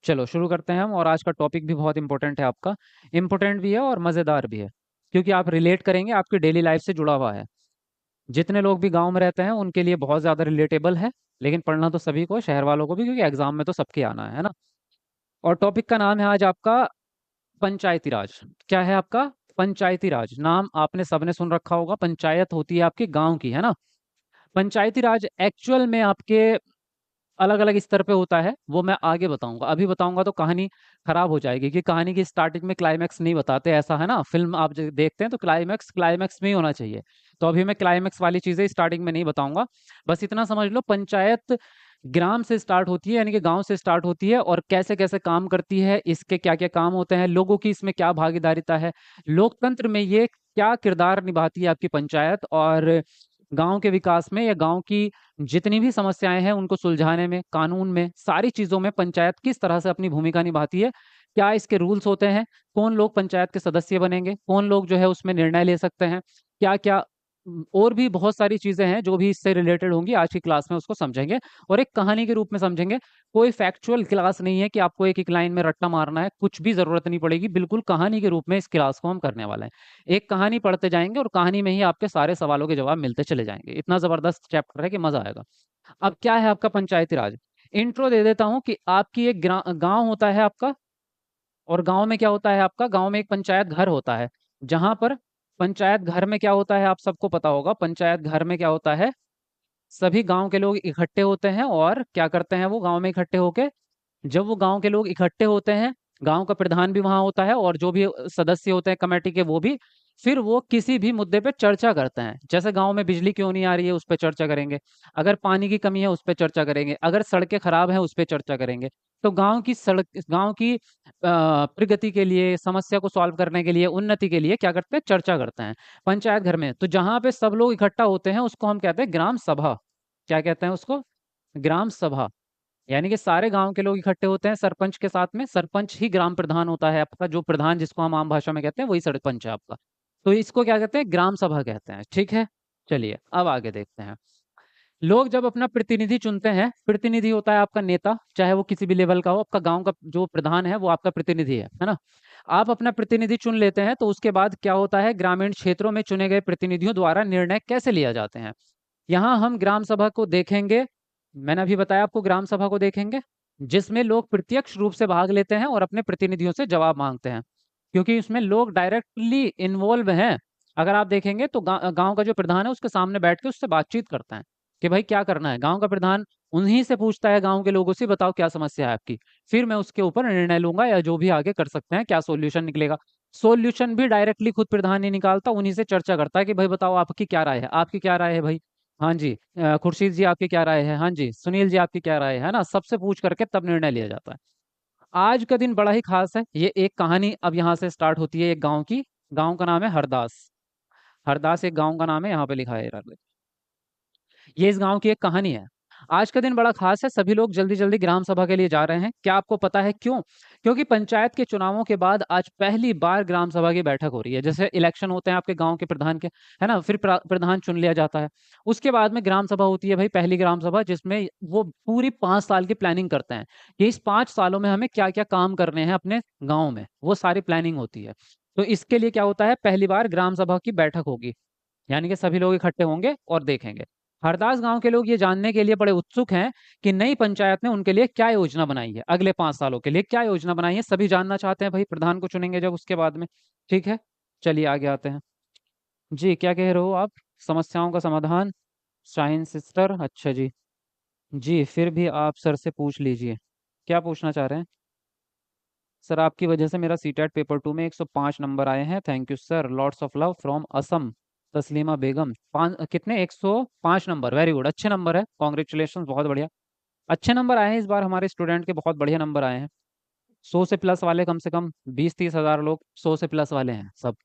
चलो शुरू करते हैं हम। और आज का टॉपिक भी बहुत इंपॉर्टेंट है आपका। इंपॉर्टेंट भी है और मज़ेदार भी है, क्योंकि आप रिलेट करेंगे, आपकी डेली लाइफ से जुड़ा हुआ है। जितने लोग भी गांव में रहते हैं उनके लिए बहुत ज़्यादा रिलेटेबल है। लेकिन पढ़ना तो सभी को, शहर वालों को भी, क्योंकि एग्जाम में तो सबके आना है ना। और टॉपिक का नाम है आज आपका पंचायती राज। क्या है आपका? पंचायती राज। नाम आपने सबने सुन रखा होगा। पंचायत होती है आपके गांव की, है ना। पंचायती राज एक्चुअल में आपके अलग अलग स्तर पे होता है, वो मैं आगे बताऊंगा। अभी बताऊंगा तो कहानी खराब हो जाएगी, कि कहानी की स्टार्टिंग में क्लाइमैक्स नहीं बताते, ऐसा है ना। फिल्म आप जब देखते हैं तो क्लाइमैक्स क्लाइमैक्स में ही होना चाहिए। तो अभी मैं क्लाइमैक्स वाली चीजें स्टार्टिंग में नहीं बताऊंगा। बस इतना समझ लो, पंचायत ग्राम से स्टार्ट होती है, यानी कि गांव से स्टार्ट होती है, और कैसे कैसे काम करती है, इसके क्या क्या काम होते हैं, लोगों की इसमें क्या भागीदारिता है, लोकतंत्र में ये क्या किरदार निभाती है आपकी पंचायत, और गांव के विकास में या गांव की जितनी भी समस्याएं हैं उनको सुलझाने में, कानून में, सारी चीजों में पंचायत किस तरह से अपनी भूमिका निभाती है। क्या इसके रूल्स होते हैं, कौन लोग पंचायत के सदस्य बनेंगे, कौन लोग जो है उसमें निर्णय ले सकते हैं, क्या क्या और भी बहुत सारी चीजें हैं जो भी इससे रिलेटेड होंगी, आज की क्लास में उसको समझेंगे। और एक कहानी के रूप में समझेंगे। कोई फैक्चुअल क्लास नहीं है कि आपको एक एक लाइन में रट्टा मारना है, कुछ भी जरूरत नहीं पड़ेगी। बिल्कुल कहानी के रूप में इस क्लास को हम करने वाले हैं। एक कहानी पढ़ते जाएंगे और कहानी में ही आपके सारे सवालों के जवाब मिलते चले जाएंगे। इतना जबरदस्त चैप्टर है कि मजा आएगा। अब क्या है आपका पंचायती राज? इंट्रो दे देता हूं कि आपकी एक गांव होता है आपका। और गांव में क्या होता है आपका? गांव में एक पंचायत घर होता है। जहां पर पंचायत घर में क्या होता है आप सबको पता होगा। पंचायत घर में क्या होता है? सभी गांव के लोग इकट्ठे होते हैं, और क्या करते हैं वो गांव में इकट्ठे होके? जब वो गांव के लोग इकट्ठे होते हैं, गांव का प्रधान भी वहां होता है, और जो भी सदस्य होते हैं कमेटी के वो भी, फिर वो किसी भी मुद्दे पे चर्चा करते हैं। जैसे गांव में बिजली क्यों नहीं आ रही है, उस पर चर्चा करेंगे। अगर पानी की कमी है, उस पर चर्चा करेंगे। अगर सड़कें खराब हैं, उस पर चर्चा करेंगे। तो गांव की सड़क, गांव की प्रगति के लिए, समस्या को सॉल्व करने के लिए, उन्नति के लिए क्या करते हैं? चर्चा करते हैं पंचायत घर में। तो जहां पे सब लोग इकट्ठा होते हैं उसको हम कहते हैं ग्राम सभा। क्या कहते हैं उसको? ग्राम सभा। यानी कि सारे गांव के लोग इकट्ठे होते हैं सरपंच के साथ में। सरपंच ही ग्राम प्रधान होता है आपका। जो प्रधान, जिसको हम आम भाषा में कहते हैं, वही सरपंच है आपका। तो इसको क्या कहते हैं? ग्राम सभा कहते हैं। ठीक है। चलिए अब आगे देखते हैं। लोग जब अपना प्रतिनिधि चुनते हैं, प्रतिनिधि होता है आपका नेता, चाहे वो किसी भी लेवल का हो। आपका गांव का जो प्रधान है वो आपका प्रतिनिधि है ना। आप अपना प्रतिनिधि चुन लेते हैं, तो उसके बाद क्या होता है? ग्रामीण क्षेत्रों में चुने गए प्रतिनिधियों द्वारा निर्णय कैसे लिया जाते हैं, यहाँ हम ग्राम सभा को देखेंगे। मैंने अभी बताया आपको, ग्राम सभा को देखेंगे, जिसमें लोग प्रत्यक्ष रूप से भाग लेते हैं और अपने प्रतिनिधियों से जवाब मांगते हैं, क्योंकि इसमें लोग डायरेक्टली इन्वॉल्व हैं। अगर आप देखेंगे तो गांव का जो प्रधान है उसके सामने बैठ के उससे बातचीत करता है कि भाई क्या करना है। गांव का प्रधान उन्हीं से पूछता है, गांव के लोगों से, बताओ क्या समस्या है आपकी। फिर मैं उसके ऊपर निर्णय लूंगा, या जो भी आगे कर सकते हैं, क्या सोल्यूशन निकलेगा। सोल्यूशन भी डायरेक्टली खुद प्रधान नहीं निकालता, उन्हीं से चर्चा करता है कि भाई बताओ आपकी क्या राय है, आपकी क्या राय है भाई। हाँ जी, खुर्शीद जी आपकी क्या राय है, हाँ जी सुनील जी आपकी क्या राय है ना। सबसे पूछ करके तब निर्णय लिया जाता है। आज का दिन बड़ा ही खास है। ये एक कहानी अब यहाँ से स्टार्ट होती है, एक गांव की। गांव का नाम है हरदास। हरदास एक गांव का नाम है, यहाँ पे लिखा है। ये इस गांव की एक कहानी है। आज का दिन बड़ा खास है। सभी लोग जल्दी जल्दी ग्राम सभा के लिए जा रहे हैं। क्या आपको पता है क्यों? क्योंकि पंचायत के चुनावों के बाद आज पहली बार ग्राम सभा की बैठक हो रही है। जैसे इलेक्शन होते हैं आपके गांव के प्रधान के, है ना, फिर प्रधान चुन लिया जाता है। उसके बाद में ग्राम सभा होती है भाई, पहली ग्राम सभा, जिसमें वो पूरी 5 साल की प्लानिंग करते हैं कि इस 5 सालों में हमें क्या क्या काम करने हैं अपने गाँव में। वो सारी प्लानिंग होती है। तो इसके लिए क्या होता है? पहली बार ग्राम सभा की बैठक होगी, यानी कि सभी लोग इकट्ठे होंगे और देखेंगे। हरदास गांव के लोग ये जानने के लिए बड़े उत्सुक हैं कि नई पंचायत ने उनके लिए क्या योजना बनाई है, अगले 5 सालों के लिए क्या योजना बनाई है। सभी जानना चाहते हैं भाई, प्रधान को चुनेंगे जब उसके बाद में। ठीक है, चलिए आगे आते हैं। जी क्या कह रहे हो आप? समस्याओं का समाधान, शाइन सिस्टर, अच्छा जी। जी फिर भी आप सर से पूछ लीजिए, क्या पूछना चाह रहे हैं? सर आपकी वजह से मेरा सीटेट पेपर 2 में 105 नंबर आए हैं, thank you sir, lots of love from Assam. Taslima Begum, पाँच कितने? 105 नंबर, वेरी गुड, अच्छे नंबर है, कॉन्ग्रेचुलेशन, बहुत बढ़िया। अच्छे नंबर आए हैं इस बार हमारे स्टूडेंट के, बहुत बढ़िया नंबर आए हैं। 100 से प्लस वाले कम से कम 20-30 हज़ार लोग 100 से प्लस वाले हैं सब।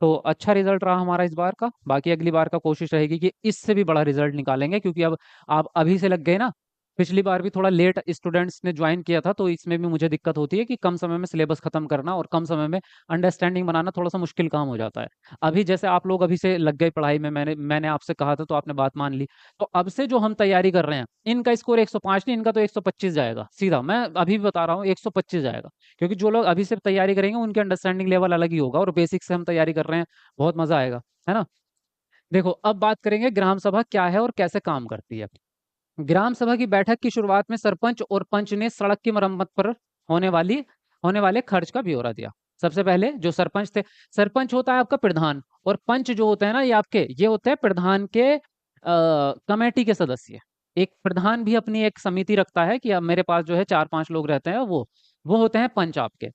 तो अच्छा रिजल्ट रहा हमारा इस बार का। बाकी अगली बार का कोशिश रहेगी कि इससे भी बड़ा रिजल्ट निकालेंगे, क्योंकि अब आप अभी से लग गए ना, पिछली बार भी थोड़ा लेट स्टूडेंट्स ने ज्वाइन किया था, तो इसमें भी मुझे दिक्कत होती है कि कम समय में सिलेबस खत्म करना और कम समय में अंडरस्टैंडिंग बनाना थोड़ा सा मुश्किल काम हो जाता है। अभी जैसे आप लोग अभी से लग गए पढ़ाई में, मैंने आपसे कहा था तो आपने बात मान ली। तो अब से जो हम तैयारी कर रहे हैं, इनका स्कोर 105 नहीं, इनका तो 125 जाएगा सीधा। मैं अभी भी बता रहा हूँ 125 जाएगा, क्योंकि जो लोग अभी से तैयारी करेंगे उनके अंडरस्टैंडिंग लेवल अलग ही होगा, और बेसिक से हम तैयारी कर रहे हैं, बहुत मजा आएगा, है ना। देखो, अब बात करेंगे ग्राम सभा क्या है और कैसे काम करती है। ग्राम सभा की बैठक की शुरुआत में सरपंच और पंच ने सड़क की मरम्मत पर होने वाली होने वाले खर्च का ब्यौरा दिया। सबसे पहले जो सरपंच थे, सरपंच होता है आपका प्रधान, और पंच जो होते हैं ना, ये होते हैं प्रधान के कमेटी के सदस्य। एक प्रधान भी अपनी एक समिति रखता है कि अब मेरे पास जो है 4-5 लोग रहते हैं, वो होते हैं पंच आपके।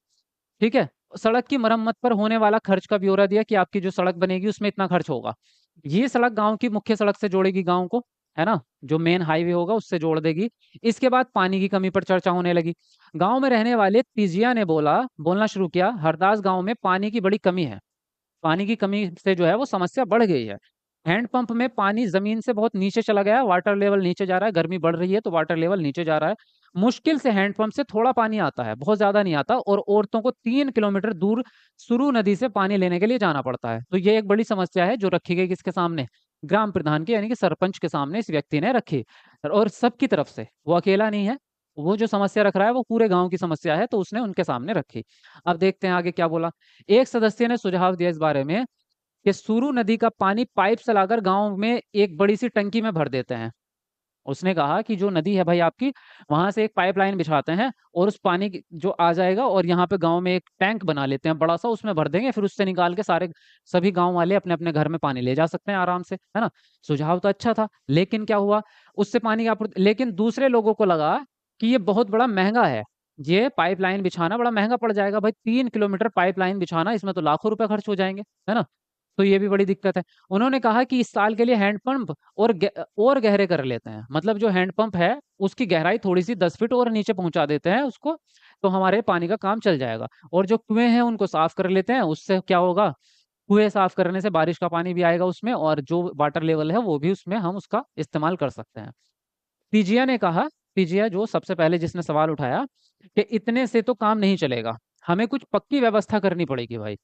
ठीक है। सड़क की मरम्मत पर होने वाला खर्च का ब्यौरा दिया कि आपकी जो सड़क बनेगी उसमें इतना खर्च होगा। ये सड़क गांव की मुख्य सड़क से जोड़ेगी गांव को, है ना, जो मेन हाईवे होगा उससे जोड़ देगी। इसके बाद पानी की कमी पर चर्चा होने लगी। गांव में रहने वाले तिजिया ने बोलना शुरू किया, हरदास गांव में पानी की बड़ी कमी है। पानी की कमी से जो है वो समस्या बढ़ गई है। हैंडपंप में पानी जमीन से बहुत नीचे चला गया है, वाटर लेवल नीचे जा रहा है, गर्मी बढ़ रही है तो वाटर लेवल नीचे जा रहा है। मुश्किल से हैंडपंप से थोड़ा पानी आता है, बहुत ज्यादा नहीं आता, और औरतों को 3 किलोमीटर दूर सुरू नदी से पानी लेने के लिए जाना पड़ता है। तो ये एक बड़ी समस्या है जो रखी गई किसके सामने, ग्राम प्रधान के यानी कि सरपंच के सामने इस व्यक्ति ने रखी। और सबकी तरफ से, वो अकेला नहीं है, वो जो समस्या रख रहा है वो पूरे गांव की समस्या है, तो उसने उनके सामने रखी। अब देखते हैं आगे क्या बोला। एक सदस्य ने सुझाव दिया इस बारे में कि सुरू नदी का पानी पाइप से लाकर गांव में एक बड़ी सी टंकी में भर देते हैं। उसने कहा कि जो नदी है भाई आपकी, वहां से एक पाइपलाइन बिछाते हैं और उस पानी जो आ जाएगा, और यहाँ पे गांव में एक टैंक बना लेते हैं बड़ा सा, उसमें भर देंगे, फिर उससे निकाल के सभी गांव वाले अपने अपने घर में पानी ले जा सकते हैं आराम से, है ना। सुझाव तो अच्छा था, लेकिन क्या हुआ, उससे पानी की आपूर्ति, लेकिन दूसरे लोगों को लगा कि ये बहुत बड़ा महंगा है, ये पाइपलाइन बिछाना बड़ा महंगा पड़ जाएगा भाई, 3 किलोमीटर पाइपलाइन बिछाना, इसमें तो लाखों रुपए खर्च हो जाएंगे, है ना। तो ये भी बड़ी दिक्कत है। उन्होंने कहा कि इस साल के लिए हैंडपंप और गहरे कर लेते हैं, मतलब जो हैंडपंप है उसकी गहराई थोड़ी सी 10 फीट और नीचे पहुंचा देते हैं उसको, तो हमारे पानी का काम चल जाएगा। और जो कुएं हैं उनको साफ कर लेते हैं, उससे क्या होगा, कुएं साफ करने से बारिश का पानी भी आएगा उसमें, और जो वाटर लेवल है वो भी उसमें हम उसका इस्तेमाल कर सकते हैं। तीजिया ने कहा, तीजिया जो सबसे पहले जिसने सवाल उठाया, कि इतने से तो काम नहीं चलेगा, हमें कुछ पक्की व्यवस्था करनी पड़ेगी भाई।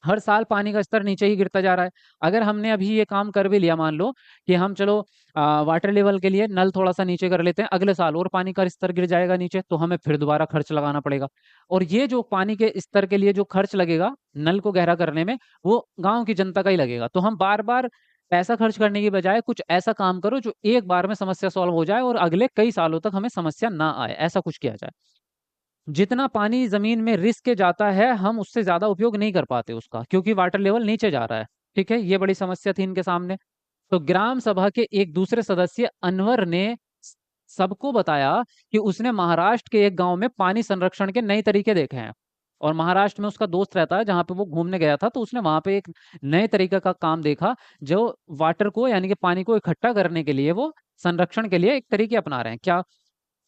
हर साल पानी का स्तर नीचे ही गिरता जा रहा है। अगर हमने अभी ये काम कर भी लिया, मान लो कि हम चलो वाटर लेवल के लिए नल थोड़ा सा नीचे कर लेते हैं, अगले साल और पानी का स्तर गिर जाएगा नीचे, तो हमें फिर दोबारा खर्च लगाना पड़ेगा। और ये जो पानी के स्तर के लिए जो खर्च लगेगा नल को गहरा करने में, वो गांव की जनता का ही लगेगा। तो हम बार बार पैसा खर्च करने की बजाय कुछ ऐसा काम करो जो एक बार में समस्या सॉल्व हो जाए और अगले कई सालों तक हमें समस्या ना आए, ऐसा कुछ किया जाए। जितना पानी जमीन में रिस के जाता है, हम उससे ज्यादा उपयोग नहीं कर पाते उसका, क्योंकि वाटर लेवल नीचे जा रहा है। ठीक है, ये बड़ी समस्या थी इनके सामने। तो ग्राम सभा के एक दूसरे सदस्य अनवर ने सबको बताया कि उसने महाराष्ट्र के एक गांव में पानी संरक्षण के नए तरीके देखे हैं। और महाराष्ट्र में उसका दोस्त रहता है जहां पे वो घूमने गया था, तो उसने वहां पे एक नए तरीके का काम देखा, जो वाटर को यानी कि पानी को इकट्ठा करने के लिए वो संरक्षण के लिए एक तरीके अपना रहे हैं। क्या,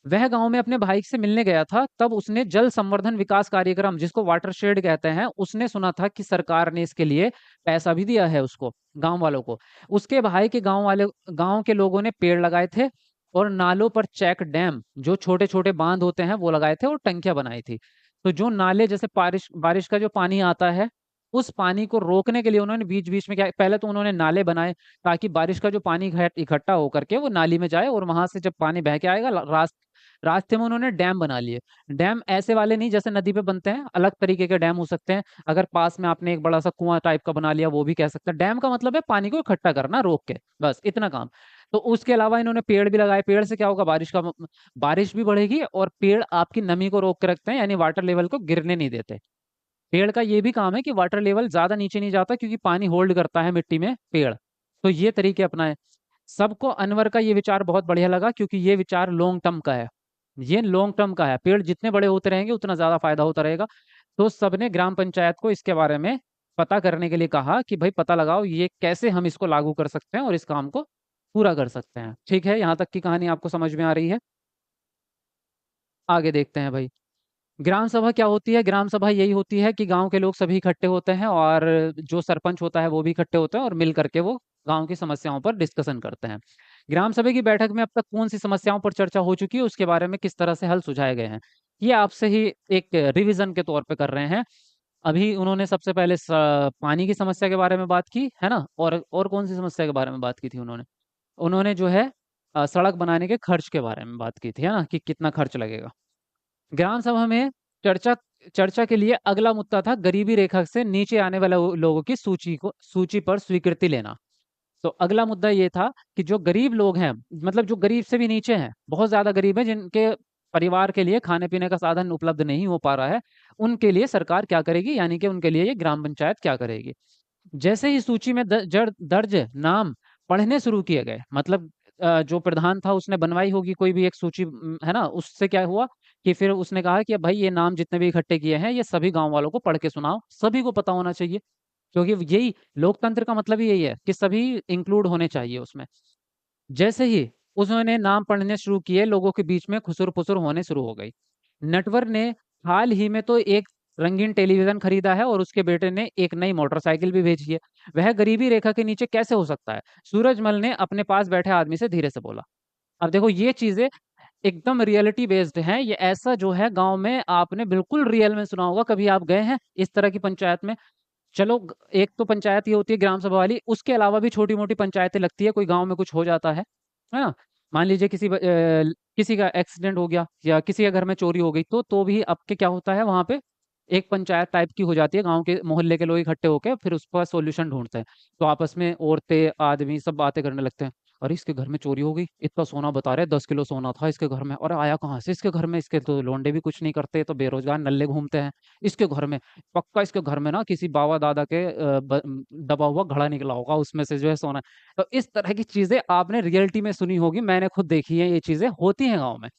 वह गांव में अपने भाई से मिलने गया था, तब उसने जल संवर्धन विकास कार्यक्रम, जिसको वाटरशेड कहते हैं, उसने सुना था कि सरकार ने इसके लिए पैसा भी दिया है उसको, गांव वालों को। उसके भाई के गांव के लोगों ने पेड़ लगाए थे, और नालों पर चेक डैम, जो छोटे छोटे बांध होते हैं वो लगाए थे, और टंकियां बनाई थी। तो जो नाले, जैसे बारिश बारिश का जो पानी आता है, उस पानी को रोकने के लिए उन्होंने बीच बीच में क्या, पहले तो उन्होंने नाले बनाए, ताकि बारिश का जो पानी इकट्ठा होकर के वो नाली में जाए, और वहां से जब पानी बह के आएगा, रास्ते में उन्होंने डैम बना लिए। डैम ऐसे वाले नहीं जैसे नदी पे बनते हैं, अलग तरीके के डैम हो सकते हैं। अगर पास में आपने एक बड़ा सा कुआं टाइप का बना लिया, वो भी कह सकते हैं। डैम का मतलब है पानी को इकट्ठा करना रोक के, बस इतना काम। तो उसके अलावा इन्होंने पेड़ भी लगाए। पेड़ से क्या होगा, बारिश भी बढ़ेगी, और पेड़ आपकी नमी को रोक के रखते हैं, यानी वाटर लेवल को गिरने नहीं देते। पेड़ का ये भी काम है कि वाटर लेवल ज्यादा नीचे नहीं जाता, क्योंकि पानी होल्ड करता है मिट्टी में पेड़। तो ये तरीके अपनाए। सबको अनवर का ये विचार बहुत बढ़िया लगा, क्योंकि ये विचार लॉन्ग टर्म का है। ये लॉन्ग टर्म का है, पेड़ जितने बड़े होते रहेंगे उतना ज्यादा फायदा होता रहेगा। तो सबने ग्राम पंचायत को इसके बारे में पता करने के लिए कहा कि भाई पता लगाओ ये कैसे हम इसको लागू कर सकते हैं और इस काम को पूरा कर सकते हैं। ठीक है, यहाँ तक की कहानी आपको समझ में आ रही है। आगे देखते हैं भाई। ग्राम सभा क्या होती है। ग्राम सभा यही होती है कि गांव के लोग सभी इकट्ठे होते हैं, और जो सरपंच होता है वो भी इकट्ठे होते हैं, और मिल करके वो गांव की समस्याओं पर डिस्कशन करते हैं। ग्राम सभा की बैठक में अब तक कौन सी समस्याओं पर चर्चा हो चुकी है, उसके बारे में किस तरह से हल सुझाए गए हैं, ये आपसे ही एक रिवीजन के तौर पे कर रहे हैं। अभी उन्होंने सबसे पहले पानी की समस्या के बारे में बात की है ना, और कौन सी समस्या के बारे में बात की थी उन्होंने? उन्होंने जो है सड़क बनाने के खर्च के बारे में बात की थी, है ना, कि कितना खर्च लगेगा। ग्राम सभा में चर्चा चर्चा के लिए अगला मुद्दा था गरीबी रेखा से नीचे आने वाले लोगों की सूची पर स्वीकृति लेना। तो अगला मुद्दा ये था कि जो गरीब लोग हैं, मतलब जो गरीब से भी नीचे हैं, बहुत ज्यादा गरीब हैं, जिनके परिवार के लिए खाने पीने का साधन उपलब्ध नहीं हो पा रहा है, उनके लिए सरकार क्या करेगी, यानी कि उनके लिए ये ग्राम पंचायत क्या करेगी। जैसे ही सूची में दर्ज नाम पढ़ने शुरू किए गए, मतलब जो प्रधान था उसने बनवाई होगी कोई भी एक सूची, है ना, उससे क्या हुआ कि फिर उसने कहा कि भाई ये नाम जितने भी इकट्ठे किए हैं ये सभी गांव वालों को पढ़ के सुनाओ, सभी को पता होना चाहिए, क्योंकि यही लोकतंत्र का मतलब ही यही है कि सभी इंक्लूड होने चाहिए उसमें। जैसे ही उन्होंने नाम पढ़ने शुरू किए, लोगों के बीच में खुसुर-फुसुर होने शुरू हो गई। नटवर ने हाल ही में तो एक रंगीन टेलीविज़न खरीदा है और उसके बेटे ने एक नई मोटरसाइकिल भी भेजी है। वह गरीबी रेखा के नीचे कैसे हो सकता है? सूरजमल ने अपने पास बैठे आदमी से धीरे से बोला। अब देखो ये चीज़ें एकदम रियलिटी बेस्ड हैं। ये ऐसा जो है गाँव में आपने बिल्कुल रियल में सुना होगा। कभी आप गए हैं इस तरह की पंचायत में? चलो एक तो पंचायत ये होती है ग्राम सभा वाली, उसके अलावा भी छोटी-मोटी पंचायतें लगती है, कोई गाँव में कुछ हो जाता है ना? मान लीजिए किसी का एक्सीडेंट हो गया या किसी के घर में चोरी हो गई, तो भी आपके क्या होता है वहाँ पे, एक पंचायत टाइप की हो जाती है, गाँव के मोहल्ले के लोग इकट्ठे होके फिर उसका सॉल्यूशन ढूँढते हैं। तो आपस में औरतें, आदमी सब बातें करने लगते हैं। अरे! इसके घर में चोरी हो गई, इतना सोना बता रहे हैं, 10 किलो सोना था इसके घर में। अरे! आया कहाँ से इसके घर में? इसके तो लौंडे भी कुछ नहीं करते, तो बेरोज़गार नल्ले घूमते हैं। इसके घर में पक्का इसके घर में ना किसी बाबा दादा के दबा हुआ घड़ा निकला होगा, उसमें से जो है सोना। तो इस तरह की चीजें आपने रियलिटी में सुनी होगी, मैंने खुद देखी है, ये चीजें होती हैं गांव में।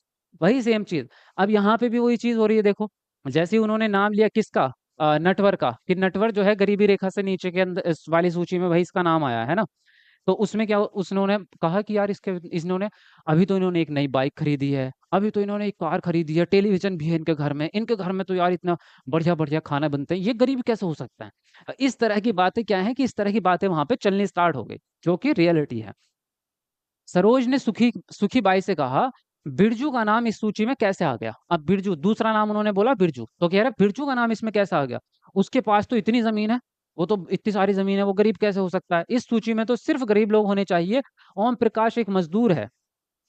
वही सेम चीज अब यहाँ पे भी वही चीज हो रही है। देखो जैसे ही उन्होंने नाम लिया किसका, नटवर का, कि नटवर जो है गरीबी रेखा से नीचे के अंदर इस वाली सूची में वही इसका नाम आया है ना। तो उसमें क्या उसने कहा कि यार इसके इन्होंने अभी तो इन्होंने एक नई बाइक खरीदी है, अभी तो इन्होंने एक कार खरीदी है, टेलीविजन भी है इनके घर में तो यार इतना बढ़िया-बढ़िया खाना बनते हैं, ये गरीब कैसे हो सकता है? इस तरह की बातें क्या हैं कि इस तरह की बातें वहाँ पे चलनी स्टार्ट हो गई, जो कि रियलिटी है। सरोज ने सुखी सुखी बाई से कहा, बिरजू का नाम इस सूची में कैसे आ गया? अब बिरजू दूसरा नाम उन्होंने बोला बिरजू, तो कह रहा है बिरजू का नाम इसमें कैसे आ गया? उसके पास तो इतनी ज़मीन है, वो तो इतनी सारी ज़मीन है, वो गरीब कैसे हो सकता है? इस सूची में तो सिर्फ़ गरीब लोग होने चाहिए। ओम प्रकाश एक मज़दूर है,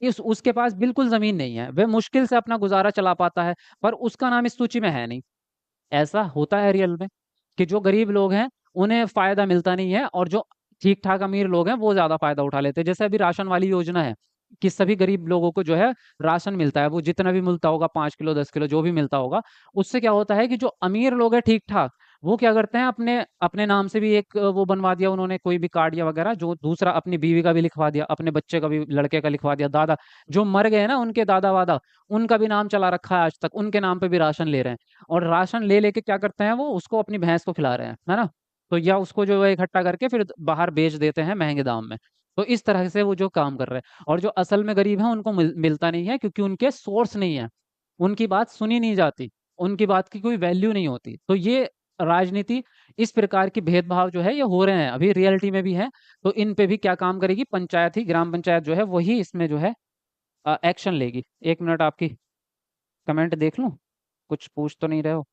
इस उसके पास बिल्कुल ज़मीन नहीं है, वह मुश्किल से अपना गुज़ारा चला पाता है, पर उसका नाम इस सूची में है नहीं। ऐसा होता है रियल में कि जो गरीब लोग हैं, उन्हें फ़ायदा मिलता नहीं है और जो ठीक-ठाक अमीर लोग हैं, वो ज़्यादा फ़ायदा उठा लेते हैं। जैसे अभी राशन वाली योजना है कि सभी गरीब लोगों को जो है राशन मिलता है, वो जितना भी मिलता होगा 5 किलो, 10 किलो जो भी मिलता होगा, उससे क्या होता है कि जो अमीर लोग हैं ठीक-ठाक, वो क्या करते हैं अपने अपने नाम से भी एक वो बनवा दिया उन्होंने कोई भी कार्ड या वगैरह, जो दूसरा अपनी बीवी का भी लिखवा दिया, अपने बच्चे का भी लड़के का लिखवा दिया, दादा जो मर गए ना उनके दादा-वादा, उनका भी नाम चला रखा है आज तक, उनके नाम पे भी राशन ले रहे हैं। और राशन ले लेके क्या करते हैं वो उसको अपनी भैंस को खिला रहे हैं, है ना? तो या उसको जो है इकट्ठा करके फिर बाहर बेच देते हैं महँगे दाम में। तो इस तरह से वो जो काम कर रहे हैं और जो असल में गरीब हैं उनको मिलता नहीं है क्योंकि उनके सोर्स नहीं है। उनकी बात सुनी नहीं जाती, उनकी बात की कोई वैल्यू नहीं होती। तो ये राजनीति इस प्रकार की भेदभाव जो है ये हो रहे हैं, अभी रियलिटी में भी है। तो इन पे भी क्या काम करेगी पंचायत ही, ग्राम पंचायत जो है वही इसमें जो है एक्शन लेगी। 1 मिनट आपकी कमेंट देख लूँ? कुछ पूछ तो नहीं रहे हो?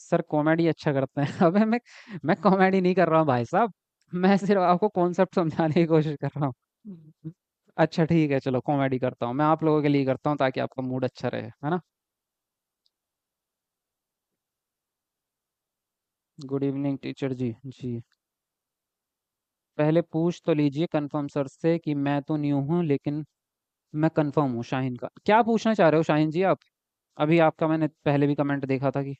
सर कॉमेडी अच्छा करते हैं। अबे मैं कॉमेडी नहीं कर रहा हूँ भाई साहब। मैं सिर्फ़ आपको कॉन्सेप्ट समझाने की कोशिश कर रहा हूँ। अच्छा ठीक है चलो कॉमेडी करता हूँ। मैं आप लोगों के लिए करता हूँ ताकि आपका मूड अच्छा रहे, है ना? गुड इवनिंग टीचर जी। जी। पहले पूछ तो लीजिए कन्फर्म सर से कि मैं तो न्यू हूँ लेकिन मैं कन्फर्म हूँ शाहीन का। क्या पूछना चाह रहे हो शाहीन जी आप? अभी आपका मैंने पहले भी कमेंट देखा था कि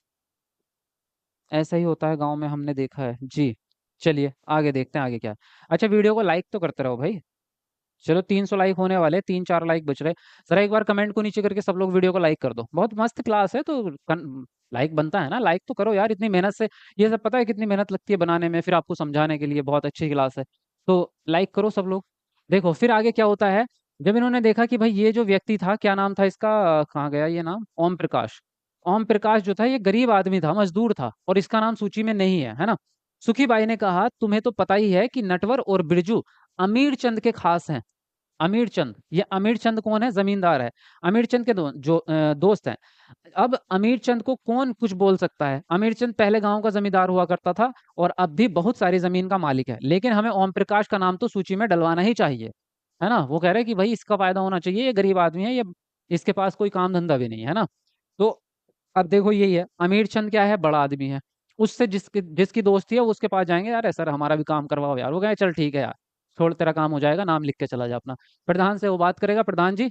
ऐसा ही होता है गाँव में, हमने देखा है। जी। चलिए आगे देखते हैं आगे क्या है। अच्छा वीडियो को लाइक तो करते रहो भाई। चलो 300 लाइक होने वाले, 3-4 लाइक बच रहे। ज़रा एक बार कमेंट को नीचे करके सब लोग वीडियो को लाइक कर दो। बहुत मस्त क्लास है तो लाइक बनता है ना, लाइक तो करो यार इतनी मेहनत से। ये सब पता है कितनी मेहनत लगती है बनाने में, फिर आपको समझाने के लिए, बहुत अच्छी क्लास है। तो लाइक करो सब लोग। देखो फिर आगे क्या होता है, जब इन्होंने देखा कि भाई ये जो व्यक्ति था, क्या नाम था इसका, कहाँ गया ये नाम? ओम प्रकाश। ओम प्रकाश जो था ये गरीब आदमी था, मज़दूर था और इसका नाम सूची में नहीं है, है ना? सुखीबाई ने कहा, तुम्हें तो पता ही है कि नटवर और बिरजू अमीर चंद के खास हैं। अमीर चंद, ये अमीर चंद कौन है? जमींदार है। अमीर चंद के दोस्त हैं। अब अमीर चंद को कौन कुछ बोल सकता है? अमीर चंद पहले गांव का जमींदार हुआ करता था और अब भी बहुत सारी जमीन का मालिक है, लेकिन हमें ओम प्रकाश का नाम तो सूची में डलवाना ही चाहिए, है ना? वो कह रहे हैं कि भाई इसका फायदा होना चाहिए, ये गरीब आदमी है, ये इसके पास कोई काम धंधा भी नहीं है ना। तो अब देखो यही है, अमीर चंद क्या है? बड़ा आदमी है। उससे जिसकी जिसकी दोस्ती है वो उसके पास जाएंगे, यार सर हमारा भी काम करवाओ यार, वो कहे चल ठीक है यार, छोड़ तेरा काम हो जाएगा, नाम लिख के चला जा अपना। प्रधान से वो बात करेगा, प्रधान जी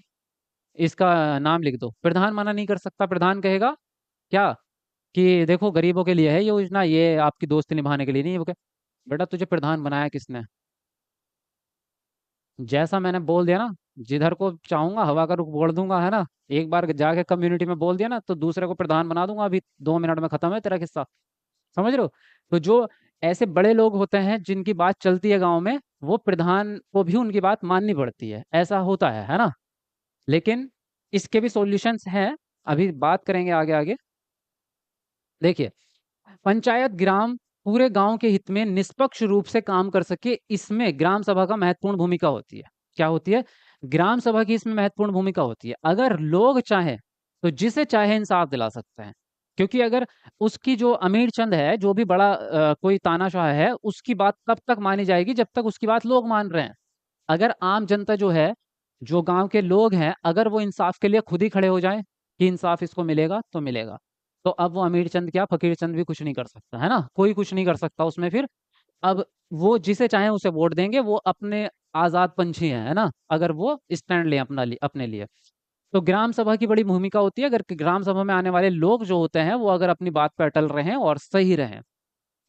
इसका नाम लिख दो। प्रधान मना नहीं कर सकता। प्रधान कहेगा क्या कि देखो गरीबों के लिए है ये योजना, ये आपकी दोस्ती निभाने के लिए नहीं है। वो कहे बेटा तुझे प्रधान बनाया किसने? जैसा मैंने बोल दिया ना, जिधर को चाहूंगा हवा का रुख बोल दूंगा, है ना? एक बार जाके कम्युनिटी में बोल दिया ना तो दूसरे को प्रधान बना दूंगा, अभी 2 मिनट में खत्म है तेरा किस्सा। समझ रहे हो? तो जो ऐसे बड़े लोग होते हैं जिनकी बात चलती है गांव में, वो प्रधान को भी उनकी बात माननी पड़ती है, ऐसा होता है ना? लेकिन इसके भी सॉल्यूशंस हैं, अभी बात करेंगे आगे आगे। देखिए, पंचायत ग्राम पूरे गांव के हित में निष्पक्ष रूप से काम कर सके, इसमें ग्राम सभा का महत्वपूर्ण भूमिका होती है। क्या होती है? ग्राम सभा की इसमें महत्वपूर्ण भूमिका होती है। अगर लोग चाहें तो जिसे चाहे इंसाफ दिला सकते हैं, क्योंकि अगर उसकी जो अमीर चंद है, जो भी बड़ा कोई तानाशाह है, उसकी बात कब तक मानी जाएगी? जब तक उसकी बात लोग मान रहे हैं। अगर आम जनता जो है, जो गांव के लोग हैं, अगर वो इंसाफ के लिए खुद ही खड़े हो जाएं कि इंसाफ इसको मिलेगा तो मिलेगा, तो अब वो अमीर चंद क्या फकीर चंद भी कुछ नहीं कर सकता, है ना? कोई कुछ नहीं कर सकता उसमें फिर। अब वो जिसे चाहे उसे वोट देंगे, वो अपने आजाद पंछी हैं, है ना? अगर वो स्टैंड लें अपने लिए। तो ग्राम सभा की बड़ी भूमिका होती है, अगर ग्राम सभा में आने वाले लोग जो होते हैं वो अगर अपनी बात पर अटल रहें और सही रहें।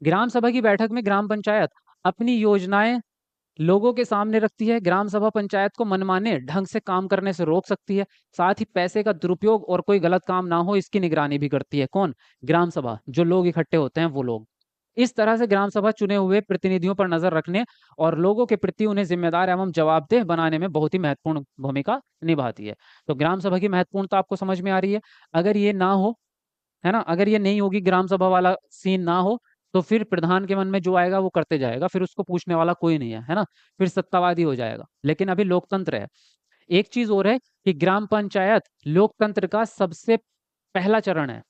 ग्राम सभा की बैठक में ग्राम पंचायत अपनी योजनाएं लोगों के सामने रखती है। ग्राम सभा पंचायत को मनमाने ढंग से काम करने से रोक सकती है। साथ ही पैसे का दुरुपयोग और कोई गलत काम ना हो इसकी निगरानी भी करती है। कौन? ग्राम सभा, जो लोग इकट्ठे होते हैं वो लोग। इस तरह से ग्राम सभा चुने हुए प्रतिनिधियों पर नजर रखने और लोगों के प्रति उन्हें जिम्मेदार एवं जवाबदेह बनाने में बहुत ही महत्वपूर्ण भूमिका निभाती है। तो ग्राम सभा की महत्वपूर्णता आपको समझ में आ रही है? अगर ये ना हो, है ना, अगर ये नहीं होगी, ग्राम सभा वाला सीन ना हो, तो फिर प्रधान के मन में जो आएगा वो करते जाएगा, फिर उसको पूछने वाला कोई नहीं है ना? फिर सत्तावादी हो जाएगा। लेकिन अभी लोकतंत्र है। एक चीज और है कि ग्राम पंचायत लोकतंत्र का सबसे पहला चरण है।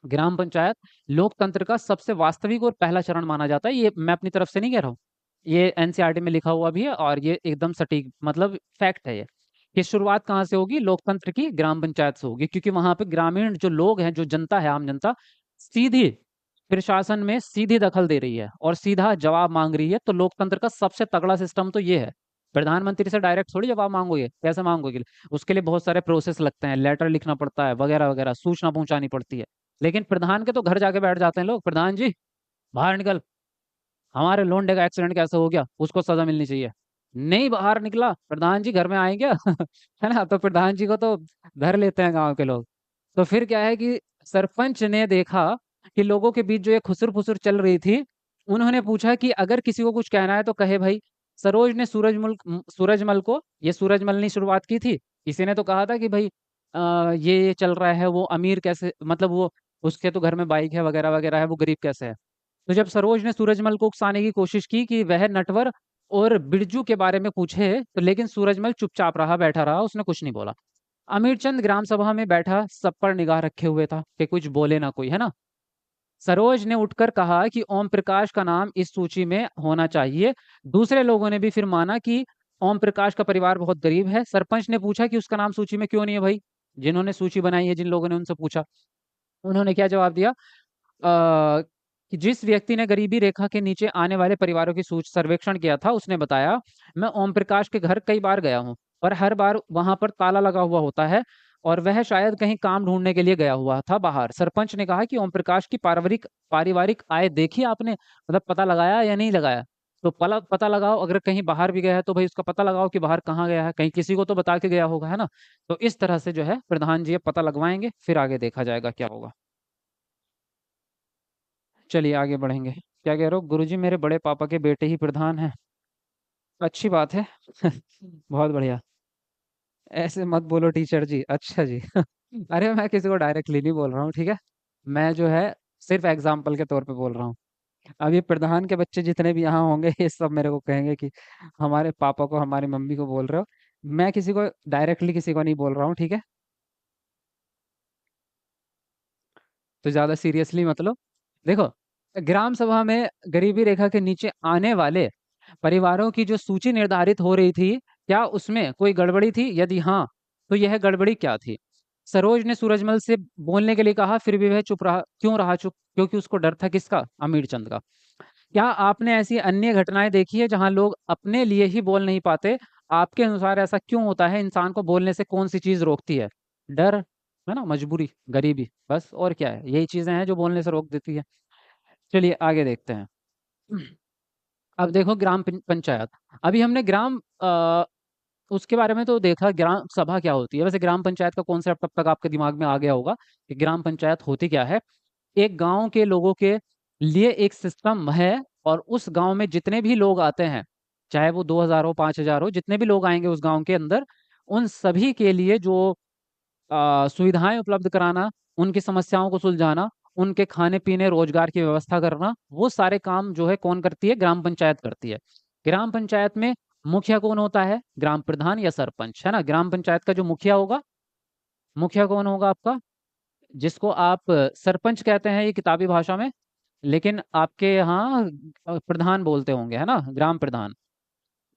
ग्राम पंचायत लोकतंत्र का सबसे वास्तविक और पहला चरण माना जाता है। ये मैं अपनी तरफ से नहीं कह रहा हूँ, ये एनसीईआरटी में लिखा हुआ भी है और ये एकदम सटीक मतलब फैक्ट है ये। कि शुरुआत कहाँ से होगी लोकतंत्र की? ग्राम पंचायत से होगी, क्योंकि वहां पे ग्रामीण जो लोग हैं, जो जनता है, आम जनता सीधी प्रशासन में सीधी दखल दे रही है और सीधा जवाब मांग रही है। तो लोकतंत्र का सबसे तगड़ा सिस्टम तो ये है। प्रधानमंत्री से डायरेक्ट थोड़ी जवाब मांगोगे, कैसे मांगोगे? उसके लिए बहुत सारे प्रोसेस लगते हैं, लेटर लिखना पड़ता है, वगैरह वगैरह, सूचना पहुंचानी पड़ती है। लेकिन प्रधान के तो घर जाके बैठ जाते हैं लोग, प्रधान जी बाहर निकल, हमारे लोंडे का एक्सीडेंट कैसे हो गया, उसको सजा मिलनी चाहिए। नहीं बाहर निकला, प्रधान जी घर में आए क्या? है ना? तो प्रधान जी को तो धर लेते हैं गांव के लोग। तो फिर क्या है कि सरपंच ने देखा कि लोगों के बीच जो ये खुसर फुसर चल रही थी, उन्होंने पूछा कि अगर किसी को कुछ कहना है तो कहे भाई। सरोज ने सूरजमल को, ये सूरजमल ने शुरुआत की थी, किसी ने तो कहा था कि भाई ये चल रहा है, वो अमीर कैसे, मतलब वो उसके तो घर में बाइक है वगैरह वगैरह है, वो गरीब कैसे है? तो जब सरोज ने सूरजमल को उकसाने की कोशिश की कि वह नटवर और बिरजू के बारे में पूछे, तो लेकिन सूरजमल चुपचाप रहा, बैठा रहा, उसने कुछ नहीं बोला। अमीरचंद ग्राम सभा में बैठा सब पर निगाह रखे हुए था कि कुछ बोले ना कोई, है ना? सरोज ने उठकर कहा कि ओम प्रकाश का नाम इस सूची में होना चाहिए। दूसरे लोगों ने भी फिर माना कि ओम प्रकाश का परिवार बहुत गरीब है। सरपंच ने पूछा कि उसका नाम सूची में क्यों नहीं है भाई? जिन्होंने सूची बनाई है, जिन लोगों ने, उनसे पूछा। उन्होंने क्या जवाब दिया? कि जिस व्यक्ति ने गरीबी रेखा के नीचे आने वाले परिवारों की सूच सर्वेक्षण किया था, उसने बताया, मैं ओम प्रकाश के घर कई बार गया हूँ, पर हर बार वहां पर ताला लगा हुआ होता है और वह शायद कहीं काम ढूंढने के लिए गया हुआ था बाहर। सरपंच ने कहा कि ओम प्रकाश की पारिवारिक पारिवारिक आय देखी आपने, मतलब पता लगाया या नहीं लगाया? तो पता लगाओ, अगर कहीं बाहर भी गया है तो भाई उसका पता लगाओ कि बाहर कहाँ गया है, कहीं किसी को तो बता के गया होगा, है ना? तो इस तरह से जो है प्रधान जी अब पता लगवाएंगे, फिर आगे देखा जाएगा क्या होगा। चलिए आगे बढ़ेंगे। क्या कह रहे हो? गुरुजी मेरे बड़े पापा के बेटे ही प्रधान हैं। अच्छी बात है। बहुत बढ़िया। ऐसे मत बोलो टीचर जी, अच्छा जी। अरे मैं किसी को डायरेक्टली नहीं बोल रहा हूँ, ठीक है? मैं जो है सिर्फ एग्जाम्पल के तौर पे बोल रहा हूँ। अब ये प्रधान के बच्चे जितने भी यहाँ होंगे ये सब मेरे को कहेंगे कि हमारे पापा को हमारी मम्मी को बोल रहे हो। मैं किसी को डायरेक्टली किसी को नहीं बोल रहा हूँ, ठीक है? तो ज्यादा सीरियसली मतलब, देखो, ग्राम सभा में गरीबी रेखा के नीचे आने वाले परिवारों की जो सूची निर्धारित हो रही थी, क्या उसमें कोई गड़बड़ी थी? यदि हाँ, तो यह गड़बड़ी क्या थी? सरोज ने सूरजमल से बोलने के लिए कहा, फिर भी वह चुप रहा। क्यों रहा चुप? क्योंकि उसको डर था किसका? अमीर चंद का। क्या आपने ऐसी अन्य घटनाएं देखी है जहां लोग अपने लिए ही बोल नहीं पाते? आपके अनुसार ऐसा क्यों होता है? इंसान को बोलने से कौन सी चीज रोकती है? डर, है ना, मजबूरी, गरीबी, बस। और क्या है? यही चीजें हैं जो बोलने से रोक देती है। चलिए आगे देखते हैं। अब देखो ग्राम पंचायत। अभी हमने उसके बारे में तो देखा, ग्राम सभा क्या होती है। वैसे ग्राम पंचायत का कॉन्सेप्ट अब तक आपके दिमाग में आ गया होगा कि ग्राम पंचायत होती क्या है। एक गांव के लोगों के लिए एक सिस्टम है, और उस गांव में जितने भी लोग आते हैं, चाहे वो 2000 हो, 5000 हो, जितने भी लोग आएंगे उस गांव के अंदर, उन सभी के लिए जो सुविधाएं उपलब्ध कराना, उनकी समस्याओं को सुलझाना, उनके खाने पीने रोजगार की व्यवस्था करना, वो सारे काम जो है कौन करती है? ग्राम पंचायत करती है। ग्राम पंचायत में मुखिया कौन होता है? ग्राम प्रधान या सरपंच, है ना। ग्राम पंचायत का जो मुखिया होगा, मुखिया कौन होगा आपका? जिसको आप सरपंच कहते हैं ये किताबी भाषा में, लेकिन आपके यहाँ प्रधान बोलते होंगे, है ना, ग्राम प्रधान।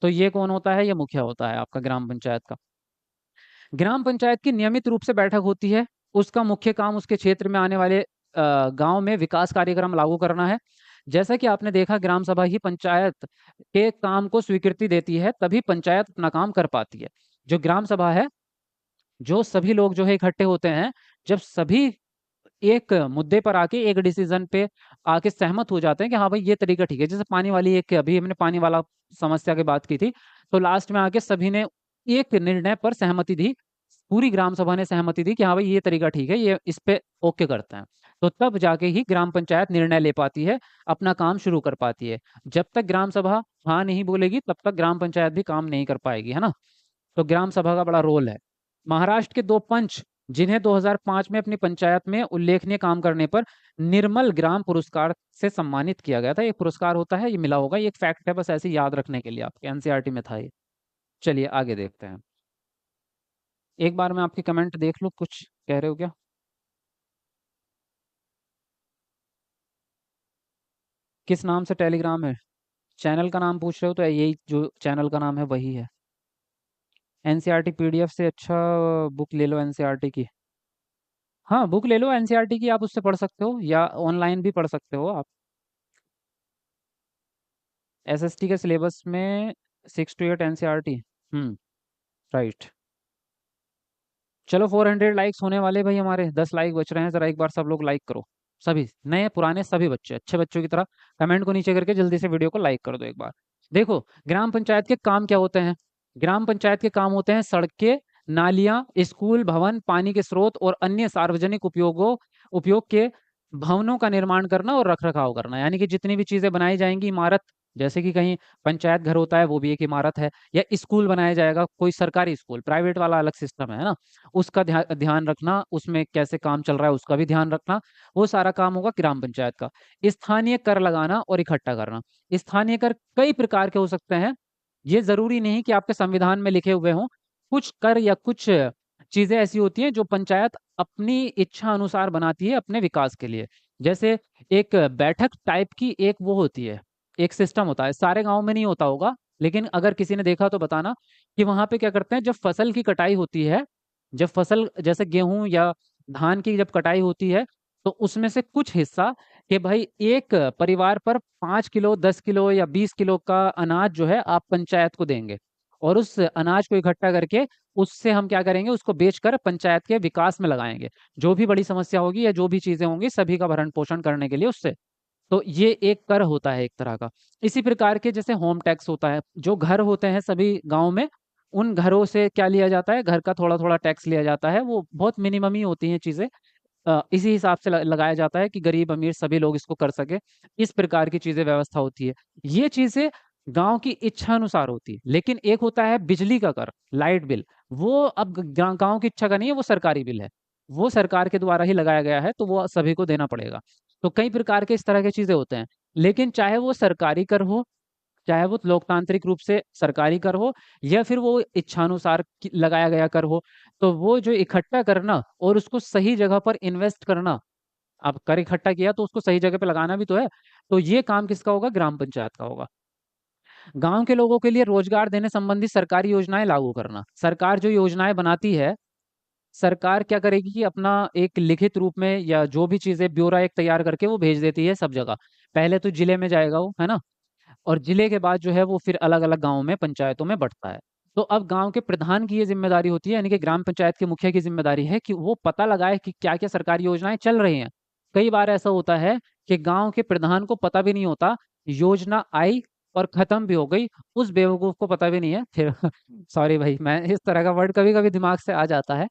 तो ये कौन होता है? ये मुखिया होता है आपका ग्राम पंचायत का। ग्राम पंचायत की नियमित रूप से बैठक होती है। उसका मुख्य काम उसके क्षेत्र में आने वाले गांव में विकास कार्यक्रम लागू करना है। जैसा कि आपने देखा, ग्राम सभा ही पंचायत के काम को स्वीकृति देती है, तभी पंचायत अपना काम कर पाती है। जो ग्राम सभा है, जो सभी लोग जो है इकट्ठे होते हैं, जब सभी एक मुद्दे पर आके, एक डिसीजन पे आके सहमत हो जाते हैं कि हाँ भाई ये तरीका ठीक है। जैसे पानी वाली, एक अभी हमने पानी वाला समस्या की बात की थी, तो लास्ट में आके सभी ने एक निर्णय पर सहमति दी। पूरी ग्राम सभा ने सहमति दी कि हाँ भाई ये तरीका ठीक है, ये इस पे ओके करते हैं। तो तब जाके ही ग्राम पंचायत निर्णय ले पाती है, अपना काम शुरू कर पाती है। जब तक ग्राम सभा हाँ नहीं बोलेगी, तब तक ग्राम पंचायत भी काम नहीं कर पाएगी, है ना। तो ग्राम सभा का बड़ा रोल है। महाराष्ट्र के दो पंच, जिन्हें 2005 में अपनी पंचायत में उल्लेखनीय काम करने पर निर्मल ग्राम पुरस्कार से सम्मानित किया गया था। एक पुरस्कार होता है, ये मिला होगा, ये एक फैक्ट है, बस ऐसे ही याद रखने के लिए, आपके एनसीईआरटी में था ये। चलिए आगे देखते हैं। एक बार मैं आपकी कमेंट देख लूँ, कुछ कह रहे हो क्या? किस नाम से टेलीग्राम है? चैनल का नाम पूछ रहे हो तो यही जो चैनल का नाम है वही है। एनसीईआरटी पीडीएफ से अच्छा बुक ले लो एनसीईआरटी की। हाँ, बुक ले लो एनसीईआरटी की, आप उससे पढ़ सकते हो या ऑनलाइन भी पढ़ सकते हो आप। एसएसटी के सिलेबस में 6 to 8 एनसीईआरटी। राइट। चलो 400 लाइक्स होने वाले भाई, हमारे 10 लाइक बच रहे हैं। जरा एक बार सब लोग लाइक करो, सभी, नए पुराने सभी बच्चे, अच्छे बच्चों की तरह कमेंट को नीचे करके जल्दी से वीडियो को लाइक कर दो एक बार। देखो, ग्राम पंचायत के काम क्या होते हैं? ग्राम पंचायत के काम होते हैं सड़कें, नालियां, स्कूल, भवन, पानी के स्रोत और अन्य सार्वजनिक उपयोग के भवनों का निर्माण करना और रख रखाव करना। यानी कि जितनी भी चीजें बनाई जाएंगी, इमारत, जैसे कि कहीं पंचायत घर होता है, वो भी एक इमारत है। या स्कूल बनाया जाएगा, कोई सरकारी स्कूल, प्राइवेट वाला अलग सिस्टम है ना, उसका ध्यान रखना, उसमें कैसे काम चल रहा है उसका भी ध्यान रखना, वो सारा काम होगा ग्राम पंचायत का। स्थानीय कर लगाना और इकट्ठा करना। स्थानीय कर कई प्रकार के हो सकते हैं, ये जरूरी नहीं कि आपके संविधान में लिखे हुए हों। कुछ कर या कुछ चीजें ऐसी होती हैं जो पंचायत अपनी इच्छा अनुसार बनाती है अपने विकास के लिए। जैसे एक बैठक टाइप की एक वो होती है, एक सिस्टम होता है, सारे गांव में नहीं होता होगा, लेकिन अगर किसी ने देखा तो बताना, कि वहां पे क्या करते हैं, जब फसल की कटाई होती है, जब फसल जैसे गेहूं या धान की जब कटाई होती है, तो उसमें से कुछ हिस्सा, कि भाई एक परिवार पर 5 किलो, 10 किलो या 20 किलो का अनाज जो है आप पंचायत को देंगे, और उस अनाज को इकट्ठा करके उससे हम क्या करेंगे, उसको बेचकर पंचायत के विकास में लगाएंगे। जो भी बड़ी समस्या होगी या जो भी चीजें होंगी, सभी का भरण पोषण करने के लिए उससे। तो ये एक कर होता है एक तरह का। इसी प्रकार के जैसे होम टैक्स होता है, जो घर होते हैं सभी गांव में, उन घरों से क्या लिया जाता है, घर का थोड़ा थोड़ा टैक्स लिया जाता है। वो बहुत मिनिमम ही होती हैं चीजें। इसी हिसाब से लगाया जाता है कि गरीब अमीर सभी लोग इसको कर सके। इस प्रकार की चीजें व्यवस्था होती है। ये चीजें गांव की इच्छा अनुसार होती है। लेकिन एक होता है बिजली का कर, लाइट बिल, वो अब गांव की इच्छा का नहीं है, वो सरकारी बिल है, वो सरकार के द्वारा ही लगाया गया है, तो वो सभी को देना पड़ेगा। तो कई प्रकार के इस तरह की चीजें होते हैं। लेकिन चाहे वो सरकारी कर हो, चाहे वो लोकतांत्रिक रूप से सरकारी कर हो, या फिर वो इच्छानुसार लगाया गया कर हो, तो वो जो इकट्ठा करना और उसको सही जगह पर इन्वेस्ट करना, अब कर इकट्ठा किया तो उसको सही जगह पे लगाना भी तो है। तो ये काम किसका होगा? ग्राम पंचायत का होगा। गांव के लोगों के लिए रोजगार देने संबंधी सरकारी योजनाएं लागू करना। सरकार जो योजनाएं बनाती है, सरकार क्या करेगी कि अपना एक लिखित रूप में या जो भी चीजें ब्यौरा एक तैयार करके वो भेज देती है सब जगह। पहले तो जिले में जाएगा वो, है ना, और जिले के बाद जो है वो फिर अलग अलग गाँवों में, पंचायतों में बढ़ता है। तो अब गांव के प्रधान की ये जिम्मेदारी होती है, यानी कि ग्राम पंचायत के मुखिया की जिम्मेदारी है कि वो पता लगाए कि क्या क्या सरकारी योजनाएं चल रही हैं। कई बार ऐसा होता है कि गांव के प्रधान को पता भी नहीं होता, योजना आई और खत्म भी हो गई, उस बेवकूफ को पता भी नहीं है फिर सॉरी भाई, मैं इस तरह का वर्ड कभी कभी दिमाग से आ जाता है।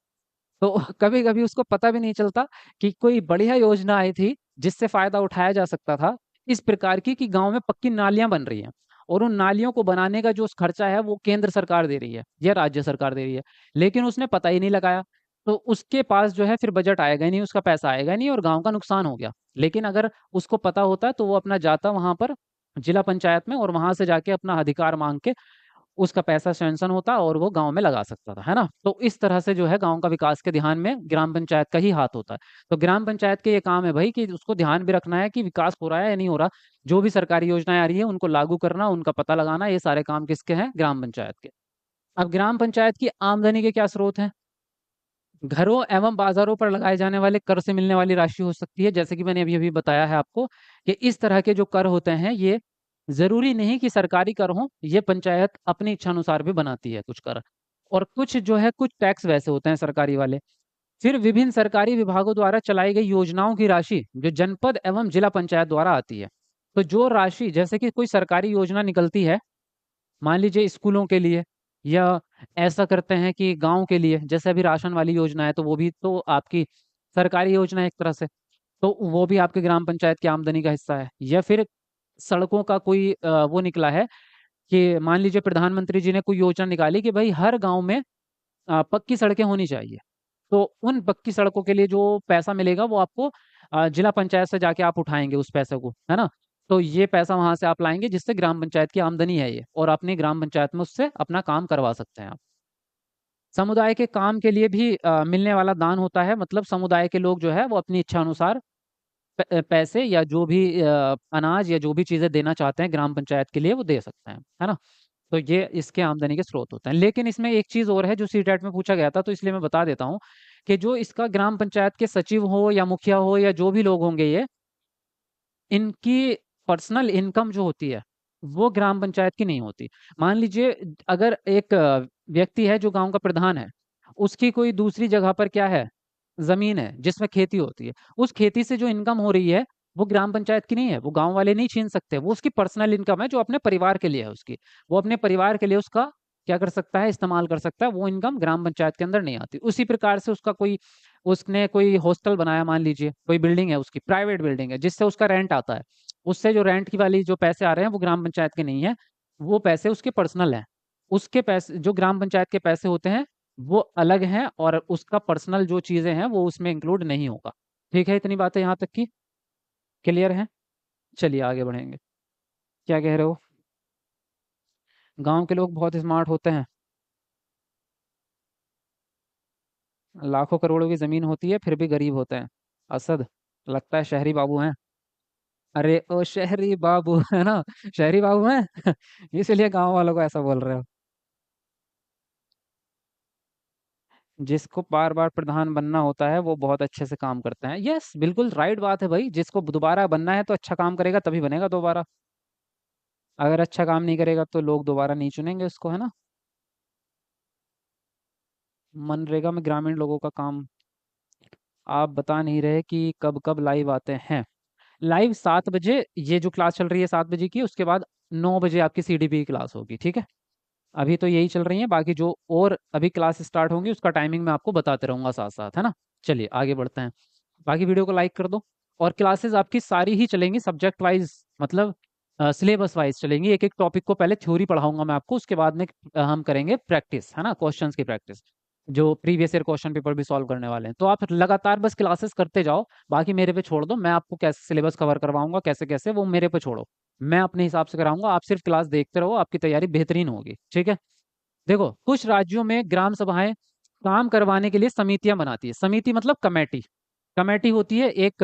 तो कभी कभी उसको पता भी नहीं चलता कि कोई बढ़िया योजना आई थी जिससे फायदा उठाया जा सकता था, इस प्रकार की कि गांव में पक्की नालियां बन रही हैं, और उन नालियों को बनाने का जो खर्चा है वो केंद्र सरकार दे रही है या राज्य सरकार दे रही है, लेकिन उसने पता ही नहीं लगाया। तो उसके पास जो है फिर बजट आएगा ही नहीं, उसका पैसा आएगा ही नहीं, और गांव का नुकसान हो गया। लेकिन अगर उसको पता होता तो वो अपना जाता वहां पर जिला पंचायत में, और वहां से जाके अपना अधिकार मांग के उसका पैसा सैंक्शन होता और वो गांव में लगा सकता था, है ना। तो इस तरह से जो है गांव का विकास के ध्यान में ग्राम पंचायत का ही हाथ होता है। तो ग्राम पंचायत के ये काम है भाई कि उसको ध्यान भी रखना है कि विकास हो रहा है या नहीं हो रहा। जो भी सरकारी योजनाएं आ रही है उनको लागू करना, उनका पता लगाना, ये सारे काम किसके हैं? ग्राम पंचायत के। अब ग्राम पंचायत की आमदनी के क्या स्रोत हैं? घरों एवं बाजारों पर लगाए जाने वाले कर से मिलने वाली राशि हो सकती है, जैसे कि मैंने अभी अभी बताया है आपको कि इस तरह के जो कर होते हैं ये जरूरी नहीं कि सरकारी कर हो, ये पंचायत अपनी इच्छा अनुसार भी बनाती है कुछ कर। और कुछ जो है कुछ टैक्स वैसे होते हैं सरकारी वाले। फिर विभिन्न सरकारी विभागों द्वारा चलाई गई योजनाओं की राशि जो जनपद एवं जिला पंचायत द्वारा आती है। तो जो राशि, जैसे कि कोई सरकारी योजना निकलती है, मान लीजिए स्कूलों के लिए, या ऐसा करते हैं कि गांव के लिए, जैसे अभी राशन वाली योजना है तो वो भी तो आपकी सरकारी योजना है एक तरह से, तो वो भी आपके ग्राम पंचायत की आमदनी का हिस्सा है। या फिर सड़कों का कोई वो निकला है कि मान लीजिए प्रधानमंत्री जी ने कोई योजना निकाली कि भाई हर गांव में पक्की सड़कें होनी चाहिए, तो उन पक्की सड़कों के लिए जो पैसा मिलेगा वो आपको जिला पंचायत से जाके आप उठाएंगे उस पैसे को, है ना। तो ये पैसा वहां से आप लाएंगे जिससे ग्राम पंचायत की आमदनी है ये, और अपनी ग्राम पंचायत में उससे अपना काम करवा सकते हैं आप। समुदाय के काम के लिए भी मिलने वाला दान होता है, मतलब समुदाय के लोग जो है वो अपनी इच्छा अनुसार पैसे या जो भी अनाज या जो भी चीजें देना चाहते हैं ग्राम पंचायत के लिए वो दे सकते हैं, है ना। तो ये इसके आमदनी के स्रोत होते हैं। लेकिन इसमें एक चीज और है जो सीटेट में पूछा गया था, तो इसलिए मैं बता देता हूँ कि जो इसका ग्राम पंचायत के सचिव हो या मुखिया हो या जो भी लोग होंगे ये, इनकी पर्सनल इनकम जो होती है वो ग्राम पंचायत की नहीं होती। मान लीजिए अगर एक व्यक्ति है जो गांव का प्रधान है, उसकी कोई दूसरी जगह पर क्या है, जमीन है जिसमें खेती होती है, उस खेती से जो इनकम हो रही है वो ग्राम पंचायत की नहीं है, वो गांव वाले नहीं छीन सकते, वो उसकी पर्सनल इनकम है जो अपने परिवार के लिए है उसकी। वो अपने परिवार के लिए उसका क्या कर सकता है, इस्तेमाल कर सकता है, वो इनकम ग्राम पंचायत के अंदर नहीं आती। उसी प्रकार से उसका कोई, उसने कोई हॉस्टल बनाया, मान लीजिए कोई बिल्डिंग है उसकी, प्राइवेट बिल्डिंग है जिससे उसका रेंट आता है, उससे जो रेंट की वाली जो पैसे आ रहे हैं वो ग्राम पंचायत के नहीं है, वो पैसे उसके पर्सनल हैं। उसके पैसे जो ग्राम पंचायत के पैसे होते हैं वो अलग हैं, और उसका पर्सनल जो चीजें हैं वो उसमें इंक्लूड नहीं होगा। ठीक है, इतनी बातें यहाँ तक की क्लियर है? चलिए आगे बढ़ेंगे। क्या कह रहे हो? गांव के लोग बहुत स्मार्ट होते हैं, लाखों करोड़ों की जमीन होती है फिर भी गरीब होते हैं। असद, लगता है शहरी बाबू हैं। अरे ओ शहरी बाबू है ना, शहरी बाबू हैं इसलिए गांव वालों को ऐसा बोल रहे हो। जिसको बार बार प्रधान बनना होता है वो बहुत अच्छे से काम करते हैं। यस, बिल्कुल राइट बात है भाई, जिसको दोबारा बनना है तो अच्छा काम करेगा तभी बनेगा दोबारा। अगर अच्छा काम नहीं करेगा तो लोग दोबारा नहीं चुनेंगे उसको, है ना। मनरेगा में ग्रामीण लोगों का काम, आप बता नहीं रहे कि कब कब लाइव आते हैं? लाइव 7 बजे, ये जो क्लास चल रही है 7 बजे की, उसके बाद 9 बजे आपकी सीडीपी की क्लास होगी, ठीक है। अभी तो यही चल रही है, बाकी जो और अभी क्लास स्टार्ट होंगी उसका टाइमिंग मैं आपको बताते रहूंगा साथ साथ, है ना। चलिए आगे बढ़ते हैं। बाकी वीडियो को लाइक कर दो। और क्लासेस आपकी सारी ही चलेंगी सब्जेक्ट वाइज, मतलब सिलेबस वाइज चलेंगी। एक एक टॉपिक को पहले थ्योरी पढ़ाऊंगा मैं आपको, उसके बाद में हम करेंगे प्रैक्टिस, है ना, क्वेश्चंस की प्रैक्टिस। जो प्रीवियस ईयर क्वेश्चन पेपर भी सॉल्व करने वाले हैं। तो आप लगातार बस क्लासेस करते जाओ, बाकी मेरे पे छोड़ दो, मैं आपको कैसे सिलेबस कवर करवाऊंगा, कैसे कैसे, वो मेरे पे छोड़ो, मैं अपने हिसाब से कराऊंगा, आप सिर्फ क्लास देखते रहो, आपकी तैयारी बेहतरीन होगी, ठीक है। देखो, कुछ राज्यों में ग्राम सभाएं काम करवाने के लिए समितियां बनाती है। समिति मतलब कमेटी। कमेटी होती है एक,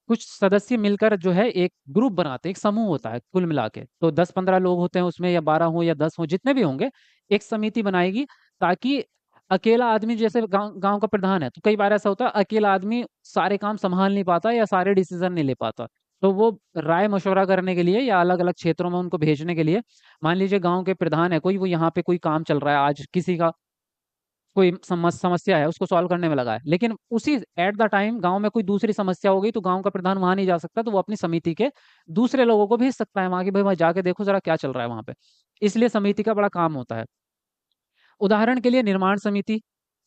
कुछ सदस्य मिलकर जो है एक ग्रुप बनाते हैं, एक समूह होता है कुल मिला के, तो 10-15 लोग होते हैं उसमें, या 12 हो या 10 हो, जितने भी होंगे, एक समिति बनाएगी। ताकि अकेला आदमी, जैसे गांव गांव का प्रधान है, तो कई बार ऐसा होता है अकेला आदमी सारे काम संभाल नहीं पाता या सारे डिसीजन नहीं ले पाता, तो वो राय मशवरा करने के लिए या अलग अलग क्षेत्रों में उनको भेजने के लिए, मान लीजिए गांव के प्रधान है कोई, वो यहाँ पे कोई काम चल रहा है आज, किसी का कोई समस्या है, उसको सॉल्व करने में लगा है, लेकिन उसी एट द टाइम गांव में कोई दूसरी समस्या हो गई, तो गांव का प्रधान वहां नहीं जा सकता, तो वो अपनी समिति के दूसरे लोगों को भेज सकता है वहां की, भाई वहां जाके देखो जरा क्या चल रहा है वहां पे। इसलिए समिति का बड़ा काम होता है। उदाहरण के लिए निर्माण समिति,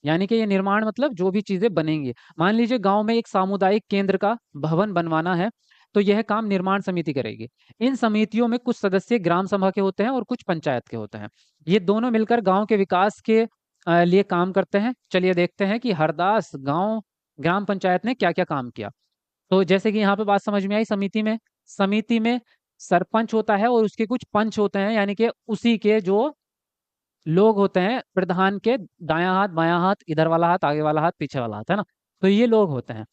यानी कि ये निर्माण मतलब जो भी चीजें बनेंगी, मान लीजिए गांव में एक सामुदायिक केंद्र का भवन बनवाना है, तो यह काम निर्माण समिति करेगी। इन समितियों में कुछ सदस्य ग्राम सभा के होते हैं और कुछ पंचायत के होते हैं। ये दोनों मिलकर गांव के विकास के लिए काम करते हैं। चलिए देखते हैं कि हरदास गांव ग्राम पंचायत ने क्या क्या काम किया। तो जैसे कि यहाँ पे बात समझ में आई, समिति में सरपंच होता है और उसके कुछ पंच होते हैं, यानी कि उसी के जो लोग होते हैं, प्रधान के दायां हाथ बायां हाथ, इधर वाला हाथ आगे वाला हाथ पीछे वाला हाथ, है ना। तो ये लोग होते हैं।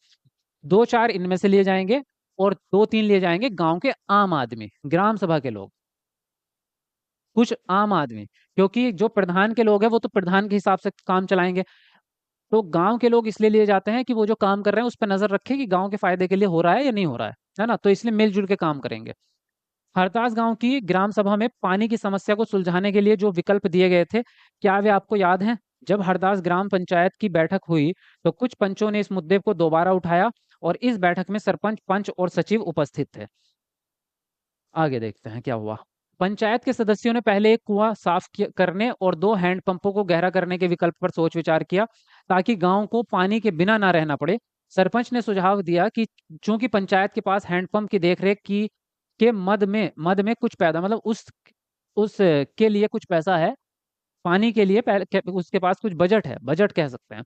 2-4 इनमें से लिए जाएंगे और 2-3 लिए जाएंगे गांव के आम आदमी, ग्राम सभा के लोग, कुछ आम आदमी। क्योंकि जो प्रधान के लोग हैं वो तो प्रधान के हिसाब से काम चलाएंगे, तो गांव के लोग इसलिए लिए जाते हैं कि वो जो काम कर रहे हैं उस पर नजर रखे कि गांव के फायदे के लिए हो रहा है या नहीं हो रहा है ना, तो इसलिए मिलजुल के काम करेंगे। हरदास गांव की ग्राम सभा में पानी की समस्या को सुलझाने के लिए जो विकल्प दिए गए थे, क्या वे आपको याद हैं? जब हरदास ग्राम पंचायत की बैठक हुई, तो कुछ पंचों ने इस मुद्दे को दोबारा उठाया, और इस बैठक में सरपंच, पंच और सचिव उपस्थित थे। आगे देखते हैं क्या हुआ। पंचायत के सदस्यों ने पहले एक कुआं करने और 2 हैंडपंपों को गहरा करने के विकल्प पर सोच विचार किया, ताकि गांव को पानी के बिना ना रहना पड़े। सरपंच ने सुझाव दिया कि चूंकि पंचायत के पास हैंडपंप की देखरेख की के मद में कुछ पैदा, मतलब उस के लिए कुछ पैसा है, पानी के लिए उसके पास कुछ बजट है, बजट कह सकते हैं,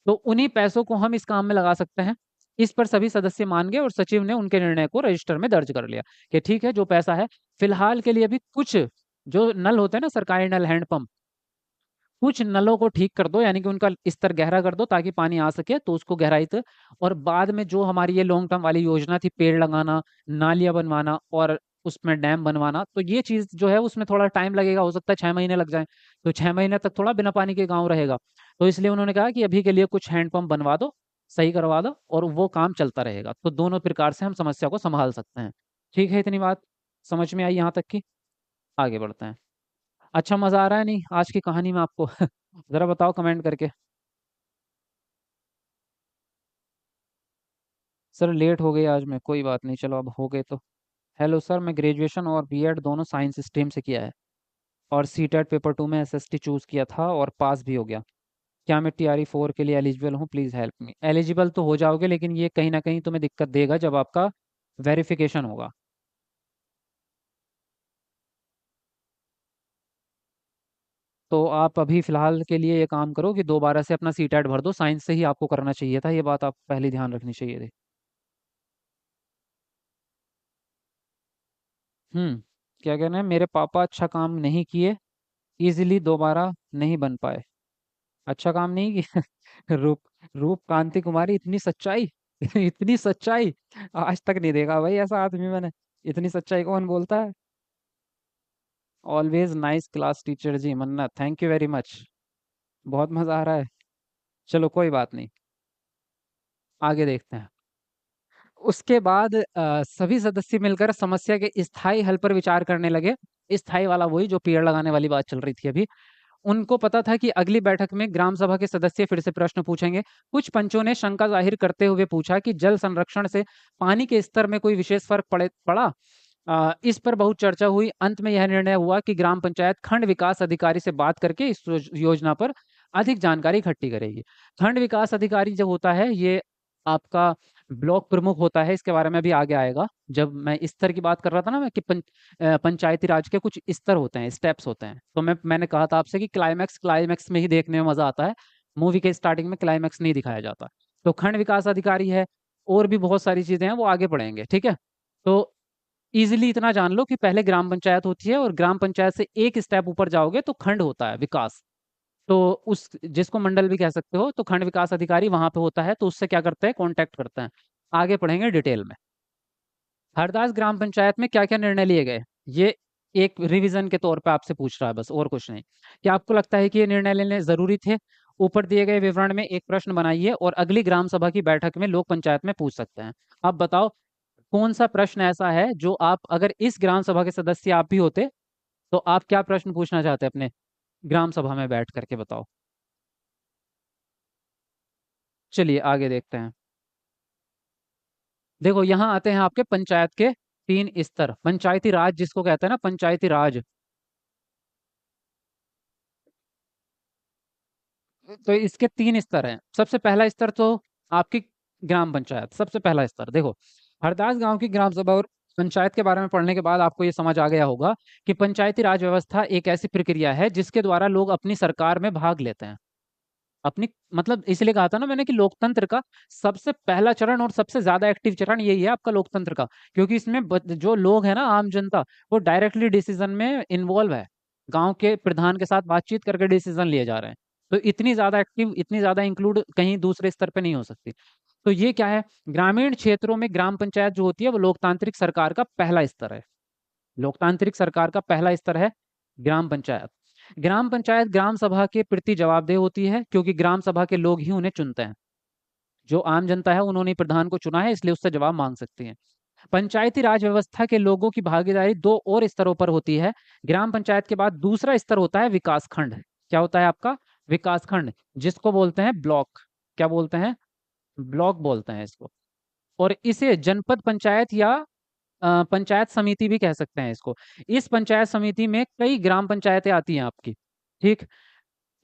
तो उन्हीं पैसों को हम इस काम में लगा सकते हैं। इस पर सभी सदस्य मान गए और सचिव ने उनके निर्णय को रजिस्टर में दर्ज कर लिया कि ठीक है, जो पैसा है फिलहाल के लिए भी कुछ जो नल होते हैं ना, सरकारी नल, हैंडपंप, कुछ नलों को ठीक कर दो, यानी कि उनका स्तर गहरा कर दो ताकि पानी आ सके, तो उसको गहराई तक। और बाद में जो हमारी ये लॉन्ग टर्म वाली योजना थी, पेड़ लगाना, नालियां बनवाना और उसमें डैम बनवाना, तो ये चीज जो है उसमें थोड़ा टाइम लगेगा, हो सकता है 6 महीने लग जाए, तो 6 महीने तक थोड़ा बिना पानी के गाँव रहेगा। तो इसलिए उन्होंने कहा कि अभी के लिए कुछ हैंडपंप बनवा दो, सही करवा दो, और वो काम चलता रहेगा। तो दोनों प्रकार से हम समस्या को संभाल सकते हैं। ठीक है, इतनी बात समझ में आई यहाँ तक की? आगे बढ़ते हैं। अच्छा, मजा आ रहा है नहीं आज की कहानी में आपको? जरा बताओ कमेंट करके। सर लेट हो गई आज मैं, कोई बात नहीं, चलो अब हो गए तो। हेलो सर, मैं ग्रेजुएशन और बीएड दोनों साइंस स्ट्रीम से किया है, और सीटेट पेपर 2 में एसएसटी चूज किया था और पास भी हो गया। क्या मैं टीआरई 4 के लिए एलिजिबल हूँ? Please help me. एलिजिबल तो हो जाओगे, लेकिन ये कहीं ना कहीं तुम्हें दिक्कत देगा जब आपका वेरिफिकेशन होगा। तो आप अभी फिलहाल के लिए ये काम करो कि दोबारा से अपना सीटेट भर दो, साइंस से ही आपको करना चाहिए था, ये बात आप पहले ध्यान रखनी चाहिए थी। क्या कहना है? मेरे पापा अच्छा काम नहीं किए, इजीली दोबारा नहीं बन पाए। अच्छा काम नहीं किया। रूप रूप कांति कुमारी, इतनी सच्चाई। इतनी सच्चाई आज तक नहीं देखा भाई ऐसा आदमी मैंने। इतनी सच्चाई कौन बोलता है? ऑलवेज नाइस क्लास टीचर जी, मन्नत, थैंक यू वेरी मच। बहुत मजा आ रहा है। चलो कोई बात नहीं, आगे देखते हैं। उसके बाद सभी सदस्य मिलकर समस्या के स्थायी हल पर विचार करने लगे। स्थायी वाला वही जो पेड़ लगाने वाली बात चल रही थी अभी। उनको पता था कि अगली बैठक में ग्राम सभा के सदस्य फिर से प्रश्न पूछेंगे। कुछ पंचों ने शंका जाहिर करते हुए पूछा कि जल संरक्षण से पानी के स्तर में कोई विशेष फर्क पड़ा। इस पर बहुत चर्चा हुई। अंत में यह निर्णय हुआ कि ग्राम पंचायत खंड विकास अधिकारी से बात करके इस योजना पर अधिक जानकारी इकट्ठी करेगी। खंड विकास अधिकारी जो होता है, ये आपका ब्लॉक प्रमुख होता है, इसके बारे में अभी आगे आएगा। जब मैं स्तर की बात कर रहा था ना मैं कि पंचायती राज के कुछ स्तर होते हैं, स्टेप्स होते हैं, तो मैंने कहा था आपसे कि क्लाइमैक्स क्लाइमैक्स में ही देखने में मजा आता है, मूवी के स्टार्टिंग में क्लाइमैक्स नहीं दिखाया जाता। तो खंड विकास अधिकारी है, और भी बहुत सारी चीजें हैं, वो आगे पढ़ेंगे, ठीक है। तो इजिली इतना जान लो कि पहले ग्राम पंचायत होती है, और ग्राम पंचायत से एक स्टेप ऊपर जाओगे तो खंड होता है, विकास। तो उस जिसको मंडल भी कह सकते हो, तो खंड विकास अधिकारी वहां पे होता है, तो उससे क्या करते हैं, कांटेक्ट करते हैं। आगे पढ़ेंगे डिटेल में। हरदास ग्राम पंचायत में क्या क्या निर्णय लिए गए, ये एक रिवीजन के तौर पे आपसे पूछ रहा है बस, और कुछ नहीं। क्या आपको लगता है कि ये निर्णय लेने जरूरी थे? ऊपर दिए गए विवरण में एक प्रश्न बनाइए और अगली ग्राम सभा की बैठक में लोक पंचायत में पूछ सकते हैं। अब बताओ, कौन सा प्रश्न ऐसा है जो आप, अगर इस ग्राम सभा के सदस्य आप भी होते, तो आप क्या प्रश्न पूछना चाहते अपने ग्राम सभा में बैठ करके, बताओ। चलिए आगे देखते हैं। देखो यहाँ आते हैं आपके पंचायत के तीन स्तर, पंचायती राज जिसको कहते हैं ना, पंचायती राज। तो इसके तीन स्तर हैं। सबसे पहला स्तर तो आपकी ग्राम पंचायत, सबसे पहला स्तर देखो। हरदास गांव की ग्राम सभा और पंचायत के बारे में पढ़ने के बाद आपको ये समझ आ गया होगा कि पंचायती राज व्यवस्था एक ऐसी प्रक्रिया है जिसके द्वारा लोग अपनी सरकार में भाग लेते हैं। अपनी, मतलब इसलिए कहा था ना मैंने कि लोकतंत्र का सबसे पहला चरण और सबसे ज्यादा एक्टिव चरण यही है आपका, लोकतंत्र का। क्योंकि इसमें जो लोग हैं ना, आम जनता, वो डायरेक्टली डिसीजन में इन्वॉल्व है। गांव के प्रधान के साथ बातचीत करके डिसीजन लिए जा रहे हैं। तो इतनी ज्यादा एक्टिव, इतनी ज्यादा इंक्लूड कहीं दूसरे स्तर पे नहीं हो सकती। तो ये क्या है, ग्रामीण क्षेत्रों में ग्राम पंचायत जो होती है वो लोकतांत्रिक सरकार का पहला स्तर है। लोकतांत्रिक सरकार का पहला स्तर है ग्राम पंचायत। ग्राम पंचायत ग्राम सभा के प्रति जवाबदेह होती है, क्योंकि ग्राम सभा के लोग ही उन्हें चुनते हैं। जो आम जनता है उन्होंने प्रधान को चुना है, इसलिए उससे जवाब मांग सकती है। पंचायती राज व्यवस्था के लोगों की भागीदारी दो और स्तरों पर होती है। ग्राम पंचायत के बाद दूसरा स्तर होता है विकास खंड। क्या होता है आपका? विकास खंड, जिसको बोलते हैं ब्लॉक। क्या बोलते हैं? ब्लॉक बोलते हैं इसको। और इसे जनपद पंचायत या पंचायत समिति भी कह सकते हैं इसको। इस पंचायत समिति में कई ग्राम पंचायतें आती हैं आपकी, ठीक।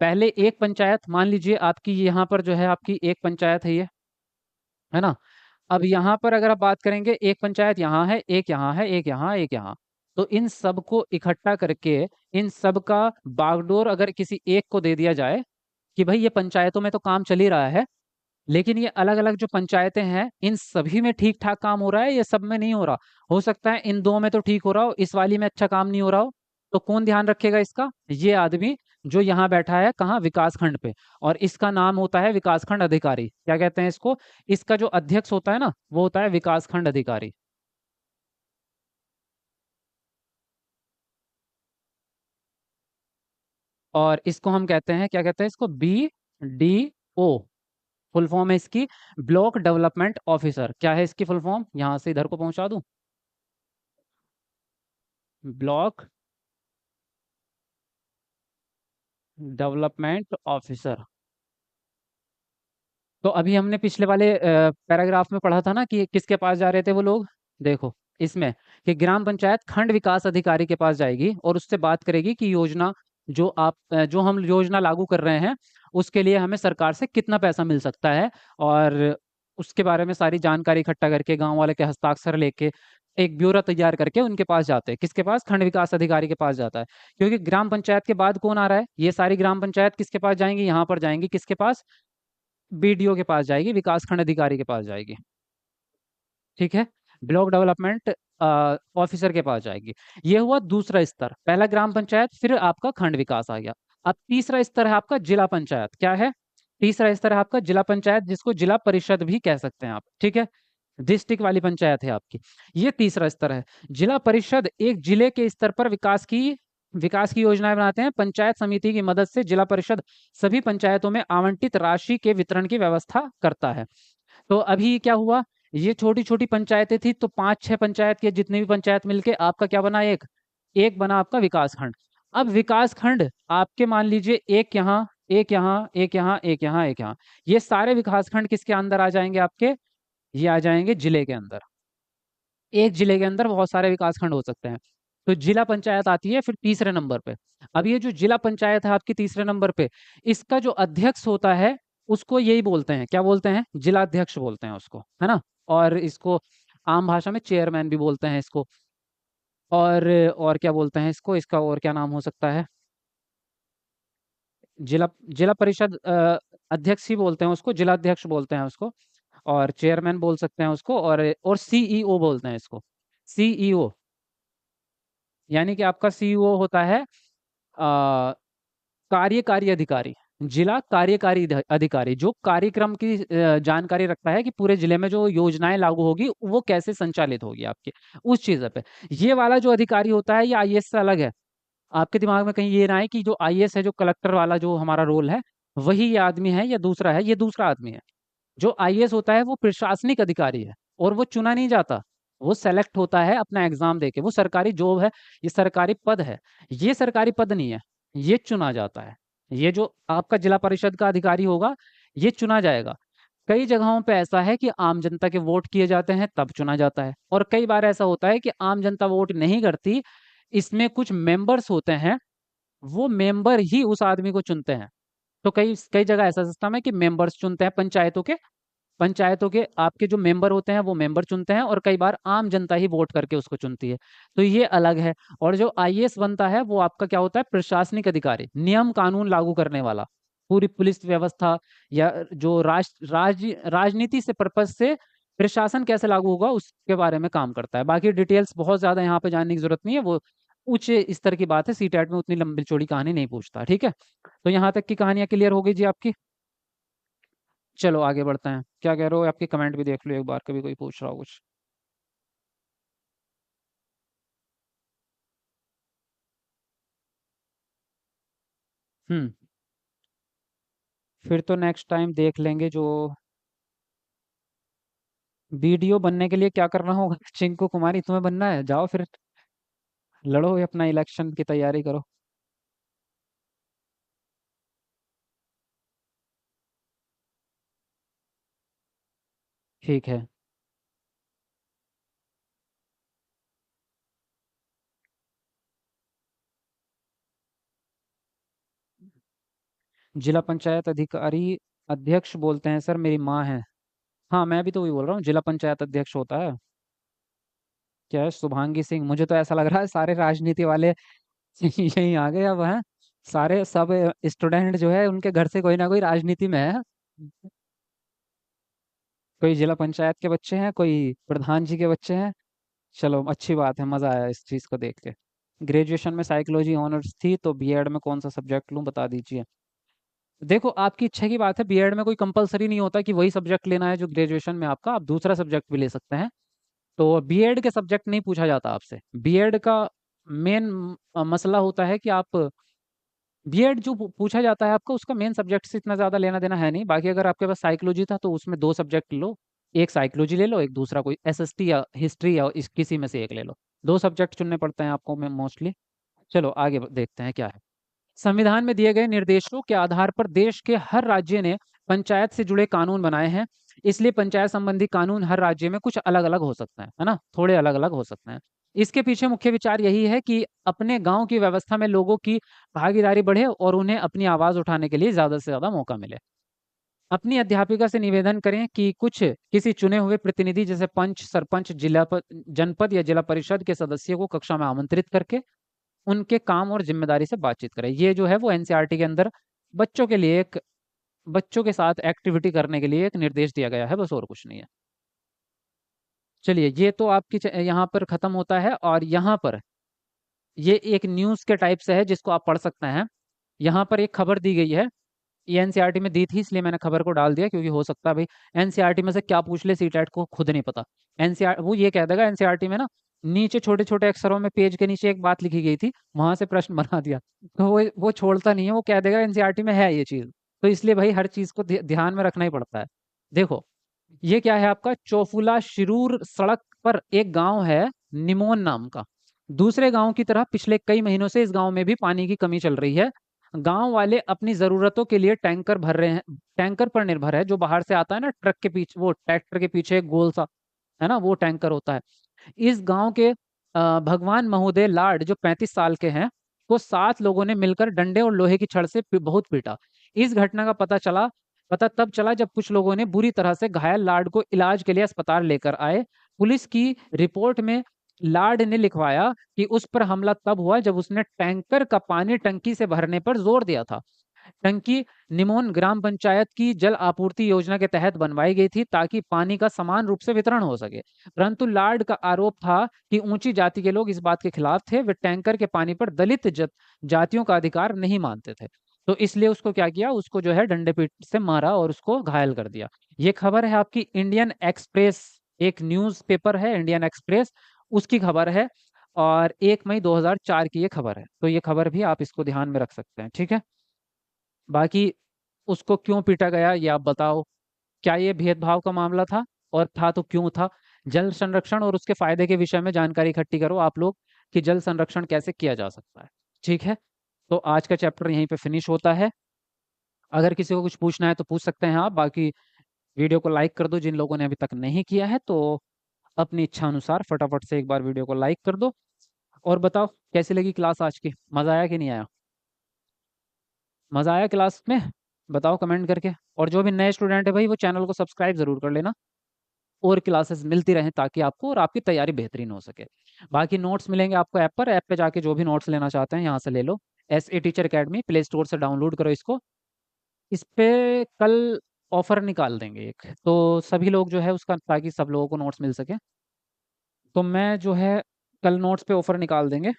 पहले एक पंचायत, मान लीजिए आपकी यहाँ पर जो है, आपकी एक पंचायत है ये, है ना। अब यहाँ पर अगर आप बात करेंगे, एक पंचायत यहाँ है, एक यहाँ है, एक यहाँ, एक यहाँ। तो इन सब को इकट्ठा करके, इन सब का बागडोर अगर किसी एक को दे दिया जाए कि भाई ये पंचायतों में तो काम चल ही रहा है, लेकिन ये अलग अलग जो पंचायतें हैं इन सभी में ठीक ठाक काम हो रहा है, ये सब में नहीं हो रहा। हो सकता है इन दो में तो ठीक हो रहा हो, इस वाली में अच्छा काम नहीं हो रहा हो। तो कौन ध्यान रखेगा इसका? ये आदमी जो यहाँ बैठा है, कहाँ, विकास खंड पे। और इसका नाम होता है विकास खंड अधिकारी। क्या कहते हैं इसको? इसका जो अध्यक्ष होता है ना, वो होता है विकास खंड अधिकारी। और इसको हम कहते हैं, क्या कहते हैं इसको? BDO। फुल फॉर्म है इसकी, ब्लॉक डेवलपमेंट ऑफिसर। क्या है इसकी फुल फॉर्म? यहां से इधर को पहुंचा दूं, ब्लॉक डेवलपमेंट ऑफिसर। तो अभी हमने पिछले वाले पैराग्राफ में पढ़ा था ना कि किसके पास जा रहे थे वो लोग। देखो इसमें, कि ग्राम पंचायत खंड विकास अधिकारी के पास जाएगी और उससे बात करेगी कि योजना, जो हम योजना लागू कर रहे हैं, उसके लिए हमें सरकार से कितना पैसा मिल सकता है। और उसके बारे में सारी जानकारी इकट्ठा करके, गांव वाले के हस्ताक्षर लेके, एक ब्यौरा तैयार करके उनके पास जाते हैं। किसके पास? खंड विकास अधिकारी के पास जाता है। क्योंकि ग्राम पंचायत के बाद कौन आ रहा है? ये सारी ग्राम पंचायत किसके पास जाएंगी? यहाँ पर जाएंगी, किसके पास? BDO के पास जाएगी, विकास खंड अधिकारी के पास जाएगी, ठीक है। ब्लॉक डेवलपमेंट ऑफिसर के पास जाएगी। ये हुआ दूसरा स्तर, पहला ग्राम पंचायत, फिर आपका खंड विकास आ गया। अब तीसरा स्तर है आपका जिला पंचायत। क्या है? तीसरा स्तर है आपका जिला पंचायत, जिसको जिला परिषद भी कह सकते हैं आप, ठीक है। डिस्ट्रिक्ट वाली पंचायत है आपकी। ये तीसरा स्तर है। जिला परिषद एक जिले के स्तर पर विकास की योजनाएं बनाते हैं। पंचायत समिति की मदद से जिला परिषद सभी पंचायतों में आवंटित राशि के वितरण की व्यवस्था करता है। तो अभी क्या हुआ, ये छोटी छोटी पंचायतें थी, तो पांच छह पंचायत के जितने भी पंचायत मिलके आपका क्या बना? एक एक बना आपका विकास खंड। अब विकास खंड आपके, मान लीजिए एक यहाँ, एक यहाँ, एक यहाँ, एक यहाँ, एक यहाँ, ये सारे विकास खंड किसके अंदर आ जाएंगे आपके? ये आ जाएंगे जिले के अंदर। एक जिले के अंदर बहुत सारे विकास खंड हो सकते हैं। तो जिला पंचायत आती है फिर तीसरे नंबर पे। अब ये जो जिला पंचायत है आपकी तीसरे नंबर पे, इसका जो अध्यक्ष होता है उसको यही बोलते हैं, क्या बोलते हैं, जिलाध्यक्ष बोलते हैं उसको, है ना। और इसको आम भाषा में चेयरमैन भी बोलते हैं इसको। और क्या बोलते हैं इसको, इसका और क्या नाम हो सकता है, जिला जिला परिषद अध्यक्ष ही बोलते हैं उसको, जिलाध्यक्ष बोलते हैं उसको। और चेयरमैन बोल सकते हैं उसको, और सीईओ बोलते हैं इसको, सीईओ। यानी कि आपका सीईओ होता है कार्यकारी अधिकारी, जिला कार्यकारी अधिकारी, जो कार्यक्रम की जानकारी रखता है कि पूरे जिले में जो योजनाएं लागू होगी वो कैसे संचालित होगी आपके उस चीज पे। ये वाला जो अधिकारी होता है ये आईएएस से अलग है। आपके दिमाग में कहीं ये ना है कि जो आईएएस है, जो कलेक्टर वाला जो हमारा रोल है, वही ये आदमी है या दूसरा है, ये दूसरा आदमी है। जो आईएएस होता है वो प्रशासनिक अधिकारी है, और वो चुना नहीं जाता, वो सेलेक्ट होता है अपना एग्जाम देके। वो सरकारी जॉब है, ये सरकारी पद है। ये सरकारी पद नहीं है, ये चुना जाता है। ये जो आपका जिला परिषद का अधिकारी होगा, ये चुना जाएगा। कई जगहों पे ऐसा है कि आम जनता के वोट किए जाते हैं तब चुना जाता है, और कई बार ऐसा होता है कि आम जनता वोट नहीं करती, इसमें कुछ मेंबर्स होते हैं, वो मेंबर ही उस आदमी को चुनते हैं। तो कई कई जगह ऐसा सिस्टम है कि मेंबर्स चुनते हैं, पंचायतों के आपके जो मेंबर होते हैं वो मेंबर चुनते हैं, और कई बार आम जनता ही वोट करके उसको चुनती है। तो ये अलग है। और जो आईएएस बनता है वो आपका क्या होता है, प्रशासनिक अधिकारी, नियम कानून लागू करने वाला। पूरी पुलिस व्यवस्था या जो राजनीति से पर्पज से प्रशासन कैसे लागू होगा उसके बारे में काम करता है। बाकी डिटेल्स बहुत ज्यादा यहाँ पे जानने की जरूरत नहीं है, वो उच्च स्तर की बात है, सीटेट में उतनी लंबी चौड़ी कहानी नहीं पूछता, ठीक है। तो यहाँ तक की कहानियां क्लियर हो गई जी आपकी। चलो आगे बढ़ते हैं, क्या कह रहे हो, आपके कमेंट भी देख लो एक बार, कभी कोई पूछ रहा हो कुछ। हम्म। फिर तो नेक्स्ट टाइम देख लेंगे जो वीडियो बनने के लिए क्या करना होगा। चिंकू कुमारी तुम्हें बनना है, जाओ फिर लड़ो, अपना इलेक्शन की तैयारी करो। ठीक है। जिला पंचायत अधिकारी अध्यक्ष बोलते हैं सर, मेरी माँ है। हाँ मैं भी तो वही बोल रहा हूँ, जिला पंचायत अध्यक्ष होता है। क्या है, शुभांगी सिंह, मुझे तो ऐसा लग रहा है सारे राजनीति वाले यहीं आ गए अब हैं। सारे सब स्टूडेंट जो है उनके घर से कोई ना कोई राजनीति में है। कोई जिला पंचायत के बच्चे हैं, कोई प्रधान जी के बच्चे हैं। चलो अच्छी बात है, मजा आया इस चीज को देख के। ग्रेजुएशन में साइकोलॉजी ऑनर्स थी, तो बीएड में कौन सा सब्जेक्ट लूं बता दीजिए। देखो आपकी इच्छा की बात है, बीएड में कोई कंपलसरी नहीं होता कि वही सब्जेक्ट लेना है जो ग्रेजुएशन में आपका, आप दूसरा सब्जेक्ट भी ले सकते हैं। तो बीएड के सब्जेक्ट नहीं पूछा जाता आपसे। बीएड का मेन मसला होता है कि आप बीएड जो पूछा जाता है आपका, उसका मेन सब्जेक्ट से इतना ज्यादा लेना देना है नहीं। बाकी अगर आपके पास साइकोलॉजी था तो उसमें दो सब्जेक्ट लो, एक साइकोलॉजी ले लो, एक दूसरा कोई एसएसटी या हिस्ट्री या किसी में से एक ले लो। दो सब्जेक्ट चुनने पड़ते हैं आपको में मोस्टली। चलो आगे देखते हैं क्या है। संविधान में दिए गए निर्देशों के आधार पर देश के हर राज्य ने पंचायत से जुड़े कानून बनाए हैं। इसलिए पंचायत संबंधी कानून हर राज्य में कुछ अलग अलग हो सकते हैं, है ना, थोड़े अलग अलग हो सकते हैं। इसके पीछे मुख्य विचार यही है कि अपने गांव की व्यवस्था में लोगों की भागीदारी बढ़े और उन्हें अपनी आवाज उठाने के लिए ज्यादा से ज्यादा मौका मिले। अपनी अध्यापिका से निवेदन करें कि कुछ किसी चुने हुए प्रतिनिधि जैसे पंच, सरपंच, जनपद या जिला परिषद के सदस्यों को कक्षा में आमंत्रित करके उनके काम और जिम्मेदारी से बातचीत करें। ये जो है वो एनसीईआरटी के अंदर बच्चों के लिए एक, बच्चों के साथ एक्टिविटी करने के लिए एक निर्देश दिया गया है, बस और कुछ नहीं है। चलिए ये तो आपकी यहाँ पर खत्म होता है, और यहाँ पर ये एक न्यूज़ के टाइप से है जिसको आप पढ़ सकते हैं। यहाँ पर एक खबर दी गई है, ये एनसीईआरटी में दी थी इसलिए मैंने खबर को डाल दिया, क्योंकि हो सकता है भाई एनसीईआरटी में से क्या पूछ ले सीटेट को खुद नहीं पता। एनसीईआर वो ये कह देगा एनसीईआरटी में ना, नीचे छोटे छोटे अक्षरों में पेज के नीचे एक बात लिखी गई थी, वहां से प्रश्न बना दिया। तो वो छोड़ता नहीं है, वो कह देगा एनसीईआरटी में है ये चीज। तो इसलिए भाई हर चीज को ध्यान में रखना ही पड़ता है। देखो ये क्या है आपका, चौफुला शिरूर सड़क पर एक गांव है निमोन नाम का। दूसरे गांव की तरह पिछले कई महीनों से इस गांव में भी पानी की कमी चल रही है। गांव वाले अपनी जरूरतों के लिए टैंकर भर रहे हैं, टैंकर पर निर्भर है, जो बाहर से आता है ना ट्रक के पीछे, वो ट्रैक्टर के पीछे एक गोल सा है ना, वो टैंकर होता है। इस गांव के भगवान महोदय लाड जो 35 साल के हैं, को 7 लोगों ने मिलकर डंडे और लोहे की छड़ से बहुत पीटा। इस घटना का पता चला पता तब चला जब कुछ लोगों ने बुरी तरह से घायल लार्ड को इलाज के लिए अस्पताल लेकर आए। पुलिस की रिपोर्ट में लार्ड ने लिखवाया कि उस पर हमला तब हुआ जब उसने टैंकर का पानी टंकी से भरने पर जोर दिया था। टंकी निमोन ग्राम पंचायत की जल आपूर्ति योजना के तहत बनवाई गई थी ताकि पानी का समान रूप से वितरण हो सके। परंतु लार्ड का आरोप था कि ऊंची जाति के लोग इस बात के खिलाफ थे, वे टैंकर के पानी पर दलित जातियों का अधिकार नहीं मानते थे। तो इसलिए उसको क्या किया, उसको जो है डंडे पीट से मारा और उसको घायल कर दिया। ये खबर है आपकी इंडियन एक्सप्रेस, एक न्यूज पेपर है इंडियन एक्सप्रेस, उसकी खबर है। और 1 मई 2004 की ये खबर है, तो ये खबर भी आप इसको ध्यान में रख सकते हैं, ठीक है। बाकी उसको क्यों पीटा गया ये आप बताओ। क्या ये भेदभाव का मामला था, और था तो क्यों था। जल संरक्षण और उसके फायदे के विषय में जानकारी इकट्ठी करो आप लोग, कि जल संरक्षण कैसे किया जा सकता है। ठीक है, तो आज का चैप्टर यहीं पे फिनिश होता है। अगर किसी को कुछ पूछना है तो पूछ सकते हैं आप, बाकी वीडियो को लाइक कर दो जिन लोगों ने अभी तक नहीं किया है, तो अपनी इच्छा अनुसार फटाफट से एक बार वीडियो को लाइक कर दो। और बताओ कैसी लगी क्लास आज की, मज़ा आया कि नहीं आया। मज़ा आया क्लास में, बताओ कमेंट करके। और जो भी नए स्टूडेंट है भाई, वो चैनल को सब्सक्राइब जरूर कर लेना, और क्लासेस मिलती रहें ताकि आपको और आपकी तैयारी बेहतरीन हो सके। बाकी नोट्स मिलेंगे आपको ऐप पर, ऐप पे जाके जो भी नोट्स लेना चाहते हैं यहाँ से ले लो। SA teacher academy play store से डाउनलोड करो इसको। इस पे कल ऑफर निकाल देंगे एक, तो सभी लोग जो है उसका, ताकि सब लोगों को नोट्स मिल सके। तो मैं जो है कल नोट्स पे ऑफर निकाल देंगे,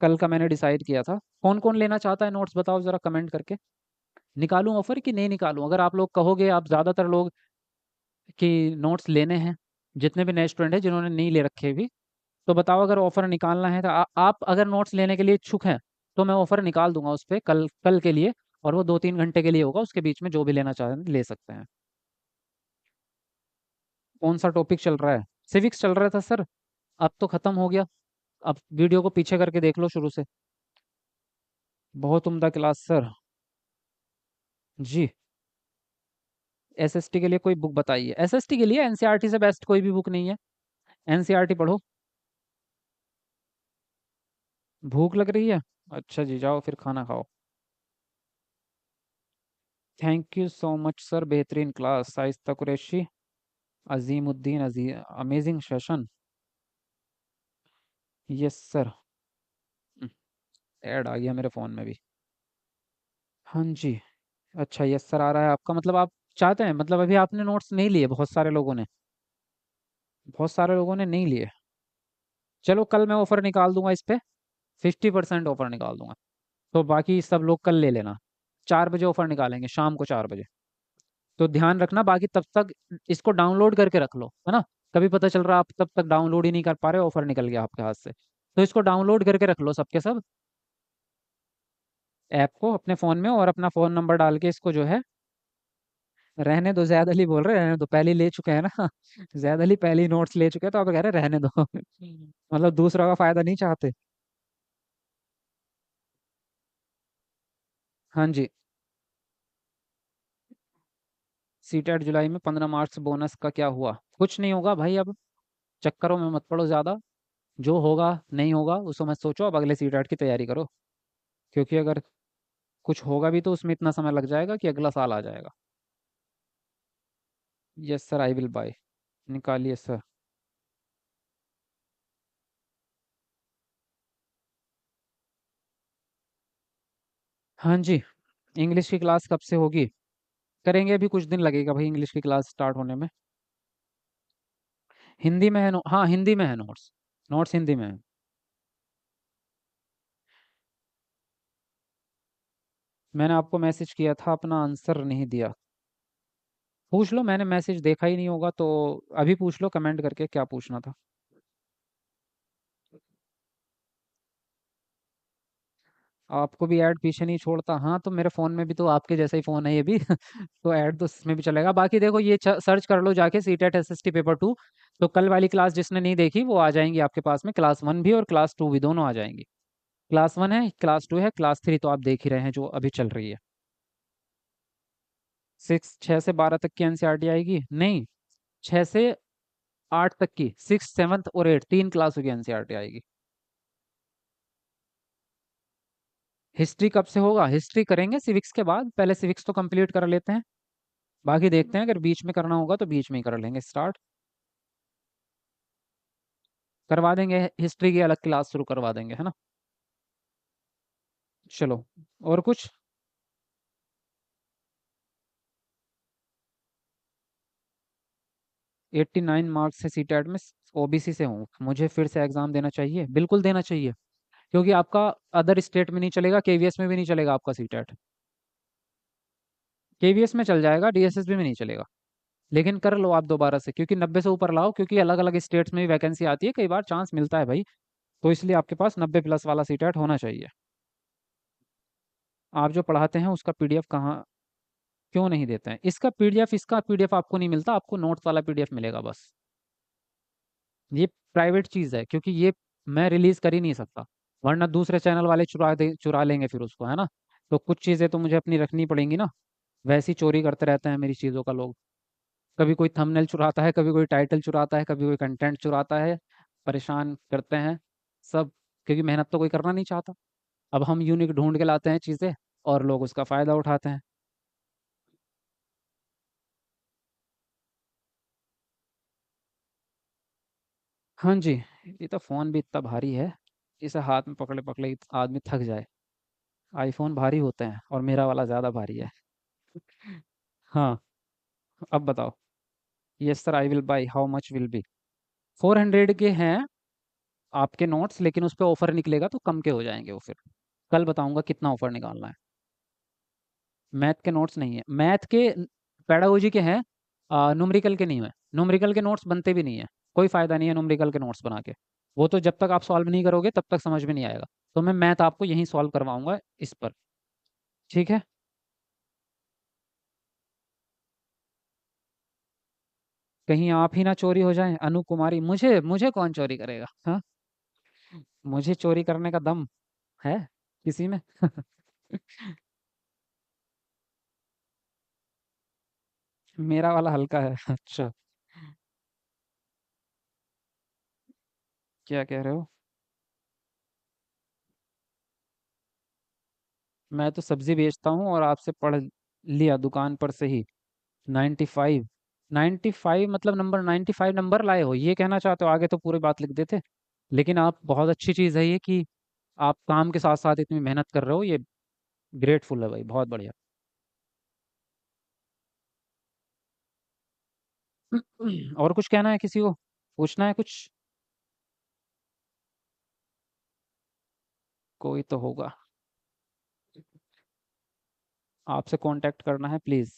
कल का मैंने डिसाइड किया था। कौन कौन लेना चाहता है नोट्स बताओ ज़रा कमेंट करके। निकालूं ऑफर कि नहीं निकालूं, अगर आप लोग कहोगे, आप ज़्यादातर लोग कि नोट्स लेने हैं, जितने भी नए स्टूडेंट हैं जिन्होंने नहीं ले रखे भी, तो बताओ अगर ऑफर निकालना है तो आप अगर नोट्स लेने के लिए इच्छुक हैं, तो मैं ऑफर निकाल दूंगा उस पर कल कल के लिए। और वो 2-3 घंटे के लिए होगा, उसके बीच में जो भी लेना चाहें ले सकते हैं। कौन सा टॉपिक चल रहा है। सिविक्स चल रहा था सर, अब तो खत्म हो गया। अब वीडियो को पीछे करके देख लो शुरू से। बहुत उम्दा क्लास सर। जी। SST के लिए कोई बुक बताइए। SST के लिए NCERT से बेस्ट कोई भी बुक नहीं है, NCERT पढ़ो। भूख लग रही है, अच्छा जी जाओ फिर खाना खाओ। Thank you so much sir, बेहतरीन class. Shaista Qureshi, Azimuddin amazing session. Yes sir. Ad आ गया मेरे फ़ोन में भी। हाँ जी। अच्छा यस सर आ रहा है आपका, मतलब आप चाहते हैं, मतलब अभी आपने नोट्स नहीं लिए, बहुत सारे लोगों ने नहीं लिए। चलो कल मैं ऑफर निकाल दूंगा इस पे, 50% ऑफर निकाल दूंगा। तो बाकी सब लोग कल ले लेना। 4 बजे ऑफर निकालेंगे, शाम को 4 बजे। तो ध्यान रखना, बाकी तब तक इसको डाउनलोड करके रख लो, है ना। कभी पता चल रहा आप तब तक डाउनलोड ही नहीं कर पा रहे, ऑफर निकल गया आपके हाथ से। तो इसको डाउनलोड करके रख लो सबके सब, ऐप को अपने फ़ोन में, और अपना फ़ोन नंबर डाल के इसको जो है, रहने दो। जैद अली बोल रहे हैं रहने दो, पहले ही ले चुके हैं ना। जैद अली पहले ही नोट्स ले चुके हैं, तो आप कह रहे हैं रहने दो। मतलब दूसरों का फायदा नहीं चाहते। हाँ जी। सीटेट जुलाई में, 15 मार्च बोनस का क्या हुआ। कुछ नहीं होगा भाई, अब चक्करों में मत पड़ो ज़्यादा। जो होगा नहीं होगा उसको मत सोचो, अब अगले सीटेट की तैयारी करो। क्योंकि अगर कुछ होगा भी तो उसमें इतना समय लग जाएगा कि अगला साल आ जाएगा। Yes sir I will buy. निकालिए सर। हाँ जी। इंग्लिश की क्लास कब से होगी। करेंगे, अभी कुछ दिन लगेगा भाई इंग्लिश की क्लास स्टार्ट होने में। हिंदी में है हाँ हिंदी में है नोट्स, नोट्स हिंदी में है। मैंने आपको मैसेज किया था, अपना आंसर नहीं दिया। पूछ लो, मैंने मैसेज देखा ही नहीं होगा तो अभी पूछ लो कमेंट करके क्या पूछना था। आपको भी ऐड पीछे नहीं छोड़ता, हाँ तो मेरे फ़ोन में भी तो आपके जैसा ही फ़ोन है ये भी। तो ऐड तो इसमें भी चलेगा। बाकी देखो ये सर्च कर लो जाके, सीटेट SST पेपर 2। तो कल वाली क्लास जिसने नहीं देखी वो आ जाएंगी आपके पास में, क्लास 1 भी और क्लास 2 भी, दोनों आ जाएंगी। क्लास 1 है, क्लास 2 है, क्लास 3 तो आप देख ही रहे हैं जो अभी चल रही है। 6 से 12 तक की NCERT आएगी नहीं, 6 से 8 तक की, 6, 7 और 8 3 क्लासों की NCERT आएगी। हिस्ट्री कब से होगा? हिस्ट्री करेंगे सिविक्स के बाद, पहले सिविक्स तो कंप्लीट कर लेते हैं, बाकी देखते हैं, अगर बीच में करना होगा तो बीच में ही कर लेंगे स्टार्ट। करवा देंगे, हिस्ट्री की अलग क्लास शुरू करवा देंगे, है ना। चलो, और कुछ? 89 मार्क्स से सीटेट में, ओबीसी से हूँ, मुझे फिर से एग्जाम देना चाहिए? बिल्कुल देना चाहिए, क्योंकि आपका अदर स्टेट में नहीं चलेगा, केवीएस में भी नहीं चलेगा आपका सीटेट। केवीएस में चल जाएगा, डीएसएसबी में नहीं चलेगा। लेकिन कर लो आप दोबारा से, क्योंकि 90 से ऊपर लाओ, क्योंकि अलग अलग स्टेट्स में भी वैकेंसी आती है, कई बार चांस मिलता है भाई। तो इसलिए आपके पास 90 प्लस वाला सीटेट होना चाहिए। आप जो पढ़ाते हैं उसका पीडीएफ कहाँ, क्यों नहीं देते हैं इसका पीडीएफ? इसका पीडीएफ आपको नहीं मिलता, आपको नोट्स वाला पीडीएफ मिलेगा बस। ये प्राइवेट चीज़ है, क्योंकि ये मैं रिलीज कर ही नहीं सकता, वरना दूसरे चैनल वाले चुरा लेंगे फिर उसको, है ना। तो कुछ चीज़ें तो मुझे अपनी रखनी पड़ेंगी ना। वैसी चोरी करते रहते हैं मेरी चीज़ों का लोग। कभी कोई थंबनेल चुराता है, कभी कोई टाइटल चुराता है, कभी कोई कंटेंट चुराता है। परेशान करते हैं सब, क्योंकि मेहनत तो कोई करना नहीं चाहता। अब हम यूनिक ढूंढ के लाते हैं चीज़ें, और लोग उसका फ़ायदा उठाते हैं। हाँ जी। ये तो फ़ोन भी इतना भारी है, इसे हाथ में पकड़े पकड़े आदमी थक जाए। आईफोन भारी होते हैं, और मेरा वाला ज़्यादा भारी है। हाँ, अब बताओ। Yes sir, I will by, how much will be? 400 के हैं आपके नोट्स, लेकिन उस पर ऑफर निकलेगा तो कम के हो जाएंगे वो फिर। कल बताऊंगा कितना ऑफर निकालना है। मैथ के नोट्स नहीं है, मैथ के पेडागोजी के हैं, न्यूमेरिकल के नहीं है। न्यूमेरिकल के नोट्स बनते भी नहीं है, कोई फ़ायदा नहीं है न्यूमेरिकल के नोट्स बना के। वो तो जब तक आप सॉल्व नहीं करोगे तब तक समझ में नहीं आएगा। तो मैं मैथ आपको यहीं सॉल्व करवाऊंगा इस पर। ठीक है। कहीं आप ही ना चोरी हो जाए, अनु कुमारी, मुझे मुझे कौन चोरी करेगा, हाँ। मुझे चोरी करने का दम है किसी में? मेरा वाला हल्का है। अच्छा। क्या कह रहे हो? मैं तो सब्जी बेचता हूँ, और आपसे पढ़ लिया दुकान पर से ही। 95? 95 मतलब नंबर 95 नंबर लाए हो, ये कहना चाहते हो? आगे तो पूरी बात लिख देते। लेकिन आप, बहुत अच्छी चीज़ है ये कि आप काम के साथ साथ इतनी मेहनत कर रहे हो, ये ग्रेटफुल है भाई, बहुत बढ़िया। और कुछ कहना है किसी को? पूछना है कुछ? कोई तो होगा। आपसे कांटेक्ट करना है प्लीज़।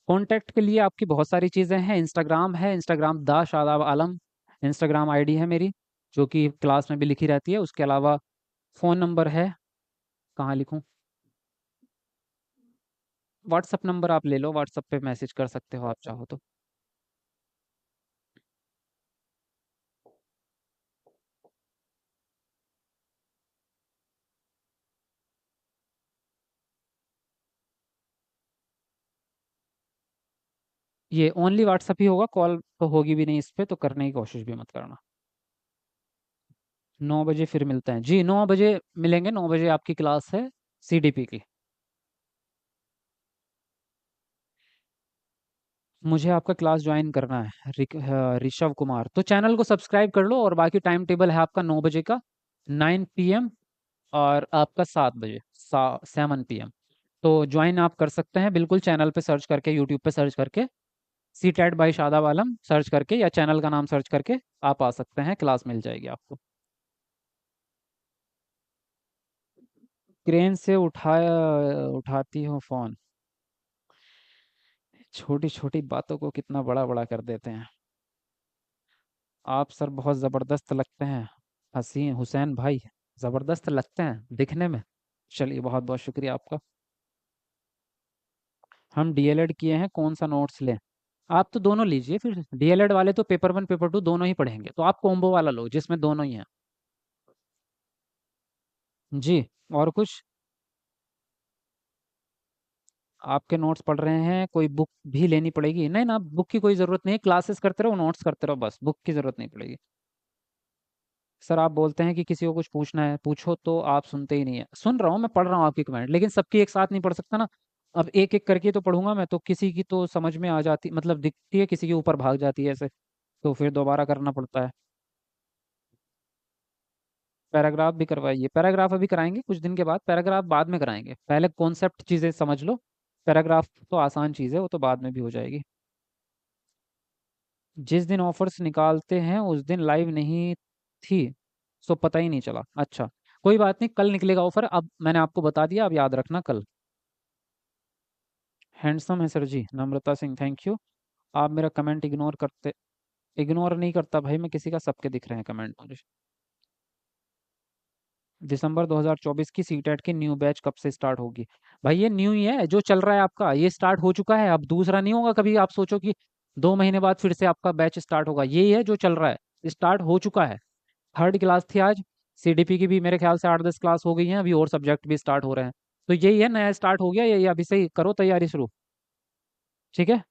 कांटेक्ट के लिए आपकी बहुत सारी चीज़ें हैं, इंस्टाग्राम है, इंस्टाग्राम दा शादाब आलम इंस्टाग्राम आईडी है मेरी, जो कि क्लास में भी लिखी रहती है। उसके अलावा फ़ोन नंबर है, कहाँ लिखूँ? व्हाट्सअप नंबर आप ले लो, व्हाट्सअप पे मैसेज कर सकते हो आप चाहो तो। ये ओनली व्हाट्सअप ही होगा, कॉल तो होगी भी नहीं इस पे, तो करने की कोशिश भी मत करना। 9 बजे फिर मिलते हैं जी, 9 बजे मिलेंगे, 9 बजे आपकी क्लास है सीडीपी की। मुझे आपका क्लास ज्वाइन करना है, ऋषभ कुमार, तो चैनल को सब्सक्राइब कर लो, और बाकी टाइम टेबल है आपका 9 बजे का, 9 PM, और आपका 7 बजे, 7 PM। तो ज्वाइन आप कर सकते हैं बिल्कुल, चैनल पे सर्च करके, यूट्यूब पे सर्च करके, C TET by Shadab Alam search करके, या चैनल का नाम सर्च करके आप आ सकते हैं, क्लास मिल जाएगी आपको। क्रेन से उठाती हो फोन? छोटी छोटी बातों को कितना बड़ा बड़ा कर देते हैं। आप सर बहुत ज़बरदस्त लगते हैं, हसीन हुसैन भाई, ज़बरदस्त लगते हैं दिखने में। चलिए, बहुत बहुत शुक्रिया आपका। हम डीएलएड किए हैं, कौन सा नोट्स लें? आप तो दोनों लीजिए फिर, डीएलएड वाले तो पेपर 1 पेपर 2 दोनों ही पढ़ेंगे, तो आप कॉम्बो वाला लो जिसमें दोनों ही हैं। जी। और कुछ? आपके नोट्स पढ़ रहे हैं, कोई बुक भी लेनी पड़ेगी? नहीं ना, बुक की कोई ज़रूरत नहीं है, क्लासेस करते रहो, नोट्स करते रहो, बस बुक की ज़रूरत नहीं पड़ेगी। सर आप बोलते हैं कि किसी को कुछ पूछना है पूछो, तो आप सुनते ही नहीं है। सुन रहा हूँ, मैं पढ़ रहा हूँ आपकी कमेंट, लेकिन सबकी एक साथ नहीं पढ़ सकता ना। अब एक एक करके तो पढ़ूंगा मैं, तो किसी की तो समझ में आ जाती, मतलब दिखती है, किसी के ऊपर भाग जाती है ऐसे, तो फिर दोबारा करना पड़ता है। पैराग्राफ भी करवाइए। पैराग्राफ अभी कराएंगे कुछ दिन के बाद, पैराग्राफ बाद में कराएंगे, पहले कॉन्सेप्ट चीज़ें समझ लो। पैराग्राफ तो आसान चीज़ है, वो तो बाद में भी हो जाएगी। जिस दिन ऑफर्स निकालते हैं उस दिन लाइव नहीं थी, सो पता ही नहीं चला। अच्छा, कोई बात नहीं, कल निकलेगा ऑफर, अब मैंने आपको बता दिया, अब याद रखना कल। हैंडसम है sir ji, Namrata Singh, thank you. आप मेरा कमेंट इग्नोर करते। इग्नोर नहीं करता भाई मैं किसी का, सबके दिख रहे हैं कमेंट मुझे। दिसंबर 2024 की सीटेट की न्यू बैच कब से स्टार्ट होगी? भाई ये न्यू ही है, जो चल रहा है आपका ये स्टार्ट हो चुका है, अब दूसरा नहीं होगा कभी आप सोचो कि 2 महीने बाद फिर से आपका बैच स्टार्ट होगा। यही है जो चल रहा है, स्टार्ट हो चुका है। थर्ड क्लास थी आज, सीडीपी की भी मेरे ख्याल से 8-10 क्लास हो गई हैं, अभी और सब्जेक्ट भी स्टार्ट हो रहे हैं। तो यही है, नया स्टार्ट हो गया, यही अभी से ही करो तैयारी शुरू। ठीक है,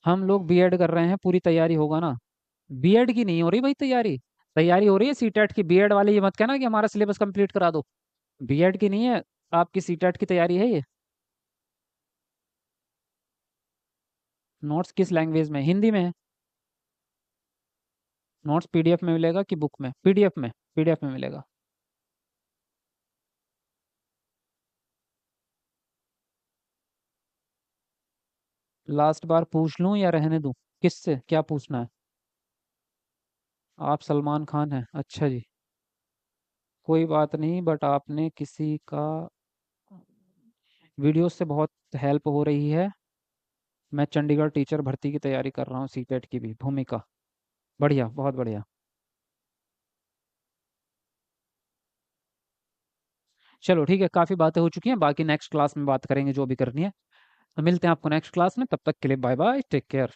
हम लोग बीएड कर रहे हैं, पूरी तैयारी होगा ना। बीएड की नहीं हो रही भाई तैयारी, तैयारी हो रही है सीटेट की। बीएड वाले ये मत कहना कि हमारा सिलेबस कंप्लीट करा दो, बीएड की नहीं है। आपकी सीटेट की तैयारी है ये। नोट्स किस लैंग्वेज में? हिंदी में है। नोट्स पीडीएफ में मिलेगा कि बुक में? पीडीएफ में, पीडीएफ में मिलेगा। लास्ट बार पूछ लूं या रहने दूं? किससे क्या पूछना है? आप सलमान खान हैं? अच्छा जी, कोई बात नहीं, बट आपने किसी का वीडियो से बहुत हेल्प हो रही है। मैं चंडीगढ़ टीचर भर्ती की तैयारी कर रहा हूँ, सीटेट की भी। भूमिका, बढ़िया, बहुत बढ़िया। चलो ठीक है, काफ़ी बातें हो चुकी हैं, बाकी नेक्स्ट क्लास में बात करेंगे जो भी करनी है। तो मिलते हैं आपको नेक्स्ट क्लास में, तब तक के लिए बाय बाय, टेक केयर।